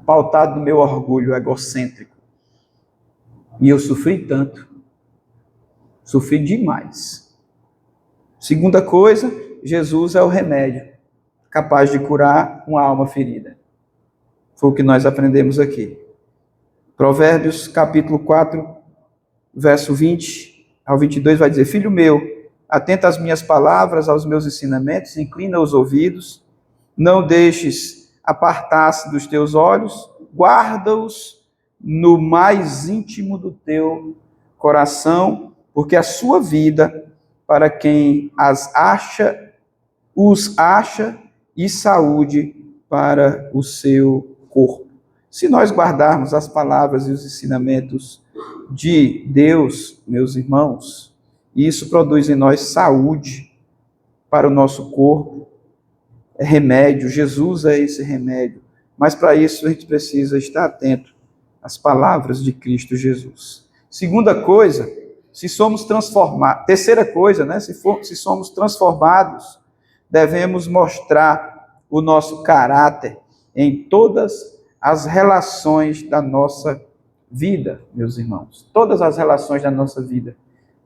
Pautado no meu orgulho egocêntrico. E eu sofri tanto. Sofri demais. Segunda coisa, Jesus é o remédio capaz de curar uma alma ferida. Foi o que nós aprendemos aqui. Provérbios capítulo 4, verso 20 ao 22 vai dizer: Filho meu, atenta às minhas palavras, aos meus ensinamentos, inclina os ouvidos, não deixes apartar-se dos teus olhos, guarda-os no mais íntimo do teu coração, porque a sua vida, para quem os acha, e saúde para o seu corpo. Se nós guardarmos as palavras e os ensinamentos de Deus, meus irmãos, isso produz em nós saúde para o nosso corpo, é remédio, Jesus é esse remédio, mas para isso a gente precisa estar atento às palavras de Cristo Jesus. Segunda coisa, se somos transformados, terceira coisa, né? Se somos transformados, devemos mostrar o nosso caráter em todas as relações da nossa vida, meus irmãos. Todas as relações da nossa vida.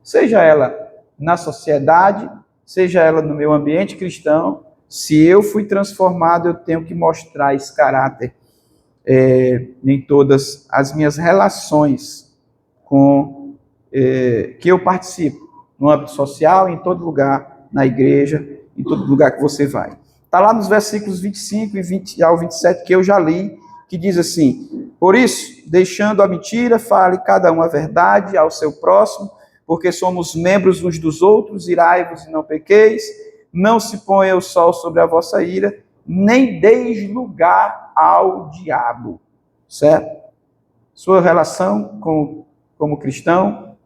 Seja ela na sociedade, seja ela no meu ambiente cristão, se eu fui transformado, eu tenho que mostrar esse caráter em todas as minhas relações que eu participo, no âmbito social, em todo lugar, na igreja, em todo lugar que você vai. Está lá nos versículos 25 e 20 ao 27 que eu já li, que diz assim: Por isso, deixando a mentira, fale cada um a verdade ao seu próximo, porque somos membros uns dos outros, irai-vos e não pequeis, não se ponha o sol sobre a vossa ira, nem deis lugar ao diabo. Certo? Sua relação como cristão,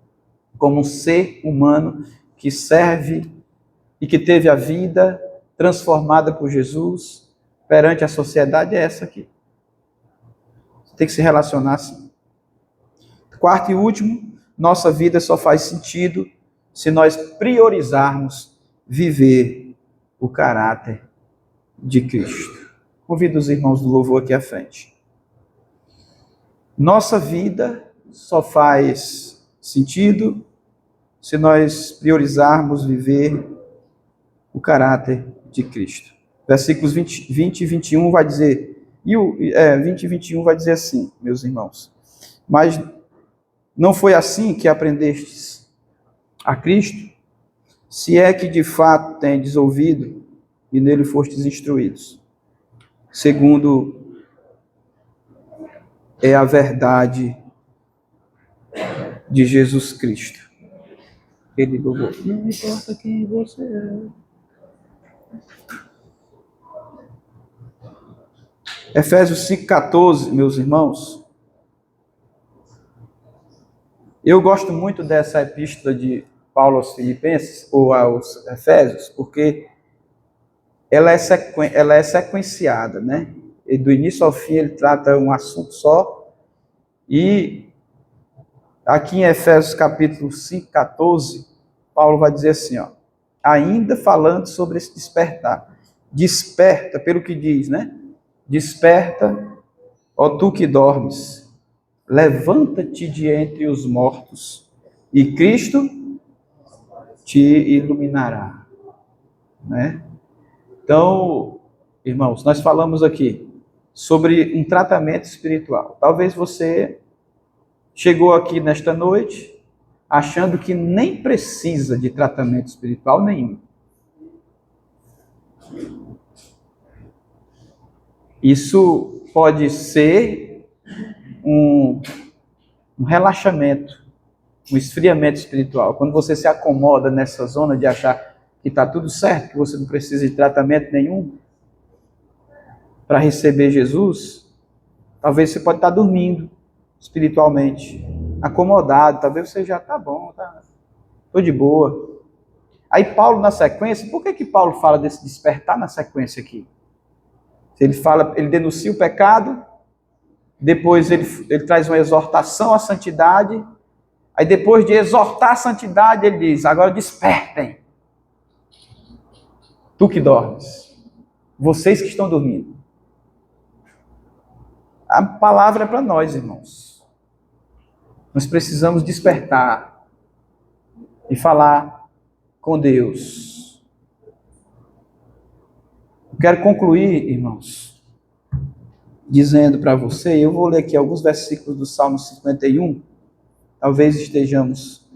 como um ser humano que serve e que teve a vida transformada por Jesus perante a sociedade é essa aqui. Você tem que se relacionar assim. Quarto e último, nossa vida só faz sentido se nós priorizarmos viver o caráter de Cristo. Convido os irmãos do louvor aqui à frente. Nossa vida só faz sentido se nós priorizarmos viver o caráter de Cristo. Versículos 20 e 21 vai dizer, 20 e 21 vai dizer assim, meus irmãos: Mas não foi assim que aprendestes a Cristo, se é que de fato tendes ouvido e nele fostes instruídos, segundo é a verdade de Jesus Cristo. Ele louvou: Não importa quem você é. Efésios 5,14, meus irmãos. Eu gosto muito dessa epístola de Paulo aos Filipenses, ou aos Efésios, porque ela é sequenciada, né? E do início ao fim ele trata um assunto só, e aqui em Efésios capítulo 5, 14, Paulo vai dizer assim, ó, ainda falando sobre esse despertar, desperta, pelo que diz, né? Desperta, ó tu que dormes, levanta-te de entre os mortos, e Cristo te iluminará, né? Então, irmãos, nós falamos aqui sobre um tratamento espiritual. Talvez você chegou aqui nesta noite achando que nem precisa de tratamento espiritual nenhum. Isso pode ser um relaxamento, um esfriamento espiritual. Quando você se acomoda nessa zona de achar que está tudo certo, que você não precisa de tratamento nenhum para receber Jesus, talvez você pode estar dormindo espiritualmente, acomodado, talvez você já está bom, estou de boa. Aí Paulo na sequência, por que Paulo fala desse despertar na sequência aqui? Ele denuncia o pecado, depois ele traz uma exortação à santidade, aí depois de exortar a santidade, ele diz, agora despertem, tu que dormes, vocês que estão dormindo. A palavra é para nós, irmãos. Nós precisamos despertar e falar com Deus. Eu quero concluir, irmãos, dizendo para você, eu vou ler aqui alguns versículos do Salmo 51, talvez estejamos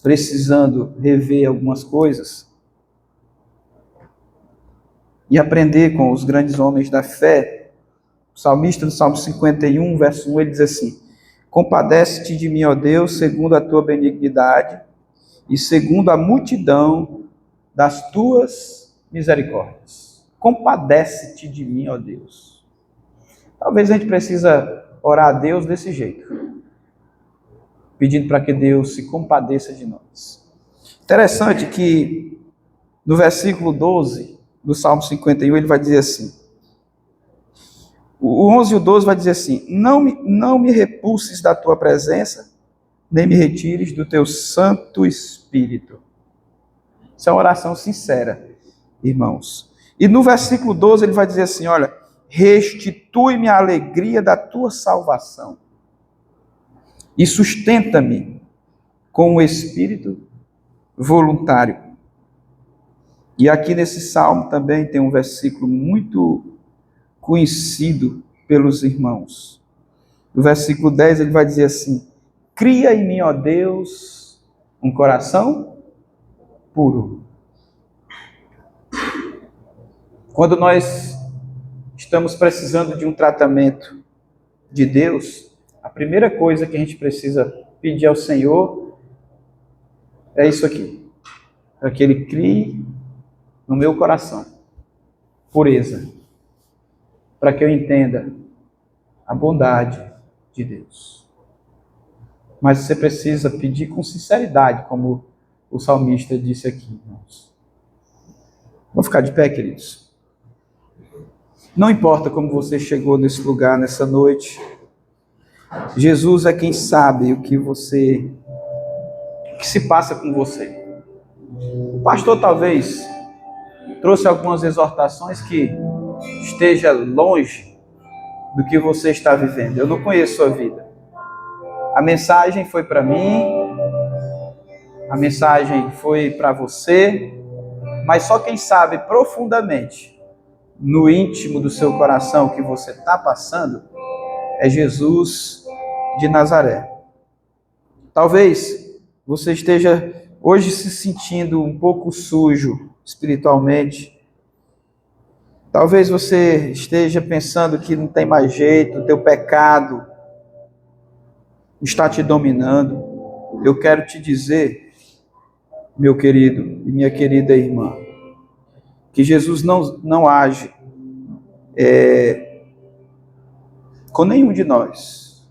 precisando rever algumas coisas e aprender com os grandes homens da fé. O salmista do Salmo 51, verso 1, ele diz assim, compadece-te de mim, ó Deus, segundo a tua benignidade e segundo a multidão das tuas misericórdias. Compadece-te de mim, ó Deus. Talvez a gente precisa orar a Deus desse jeito, pedindo para que Deus se compadeça de nós. Interessante que no versículo 12 do Salmo 51, ele vai dizer assim, o 11 e o 12 vai dizer assim, não me repulses da tua presença, nem me retires do teu Santo Espírito. Isso é uma oração sincera, irmãos. E no versículo 12 ele vai dizer assim, olha, restitui-me a alegria da tua salvação e sustenta-me com o espírito voluntário. E aqui nesse salmo também tem um versículo muito conhecido pelos irmãos. No versículo 10 ele vai dizer assim, cria em mim, ó Deus, um coração puro. Quando nós estamos precisando de um tratamento de Deus, a primeira coisa que a gente precisa pedir ao Senhor é isso aqui, para que Ele crie no meu coração pureza, para que eu entenda a bondade de Deus. Mas você precisa pedir com sinceridade, como o salmista disse aqui, irmãos. Vamos ficar de pé, queridos. Não importa como você chegou nesse lugar, nessa noite, Jesus é quem sabe o que se passa com você. O pastor talvez trouxe algumas exortações que esteja longe do que você está vivendo. Eu não conheço sua vida. A mensagem foi para mim, a mensagem foi para você, mas só quem sabe profundamente, no íntimo do seu coração, o que você está passando, é Jesus de Nazaré. Talvez você esteja hoje se sentindo um pouco sujo espiritualmente. Talvez você esteja pensando que não tem mais jeito, o teu pecado está te dominando. Eu quero te dizer, meu querido e minha querida irmã, que Jesus não age com nenhum de nós,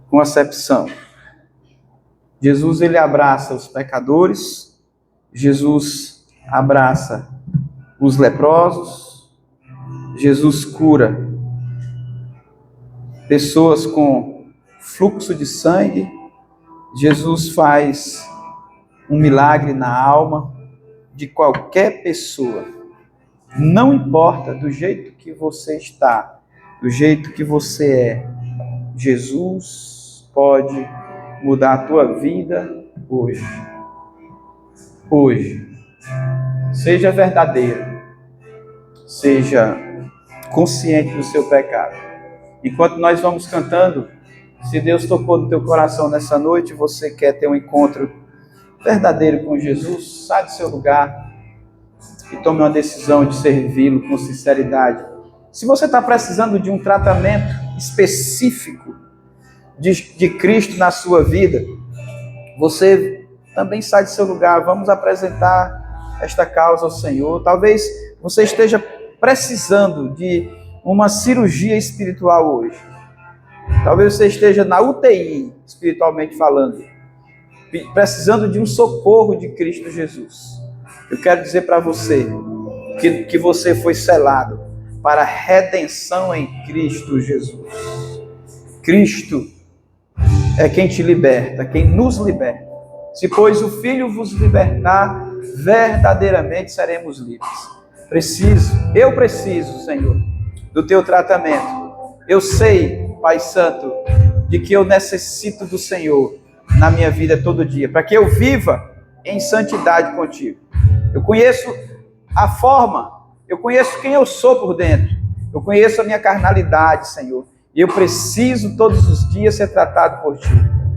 com acepção. Jesus, ele abraça os pecadores, Jesus abraça os leprosos, Jesus cura pessoas com fluxo de sangue, Jesus faz um milagre na alma de qualquer pessoa. Não importa do jeito que você está, do jeito que você é, Jesus pode mudar a tua vida hoje. Hoje. Seja verdadeiro. Seja consciente do seu pecado. Enquanto nós vamos cantando, se Deus tocou no teu coração nessa noite, você quer ter um encontro verdadeiro com Jesus, sai do seu lugar e tome uma decisão de servi-lo com sinceridade. Se você está precisando de um tratamento específico de Cristo na sua vida, você também sai do seu lugar. Vamos apresentar esta causa ao Senhor. Talvez você esteja precisando de uma cirurgia espiritual hoje. Talvez você esteja na UTI, espiritualmente falando, precisando de um socorro de Cristo Jesus. Eu quero dizer para você que você foi selado para a redenção em Cristo Jesus. Cristo é quem te liberta, quem nos liberta. Se, pois, o Filho vos libertar, verdadeiramente seremos livres. Eu preciso, Senhor, do teu tratamento. Eu sei, Pai Santo, de que eu necessito do Senhor na minha vida todo dia, para que eu viva em santidade contigo. Eu conheço a forma, eu conheço quem eu sou por dentro, eu conheço a minha carnalidade, Senhor, e eu preciso todos os dias ser tratado por ti.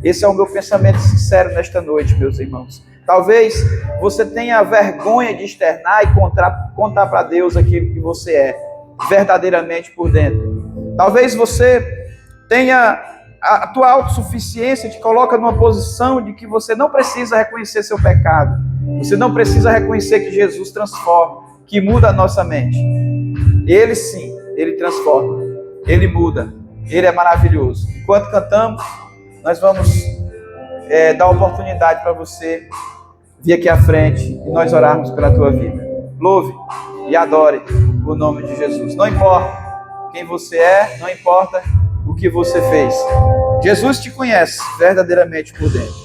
Esse é o meu pensamento sincero nesta noite, meus irmãos. Talvez você tenha vergonha de externar e contar para Deus aquilo que você é, verdadeiramente por dentro. Talvez você tenha a tua autossuficiência, te coloca numa posição de que você não precisa reconhecer seu pecado. Você não precisa reconhecer que Jesus transforma, que muda a nossa mente. Ele sim, ele transforma, ele muda, ele é maravilhoso. Enquanto cantamos, nós vamos dar oportunidade para você vir aqui à frente e nós orarmos pela tua vida. Louve e adore o nome de Jesus. Não importa quem você é, não importa o que você fez. Jesus te conhece verdadeiramente por dentro.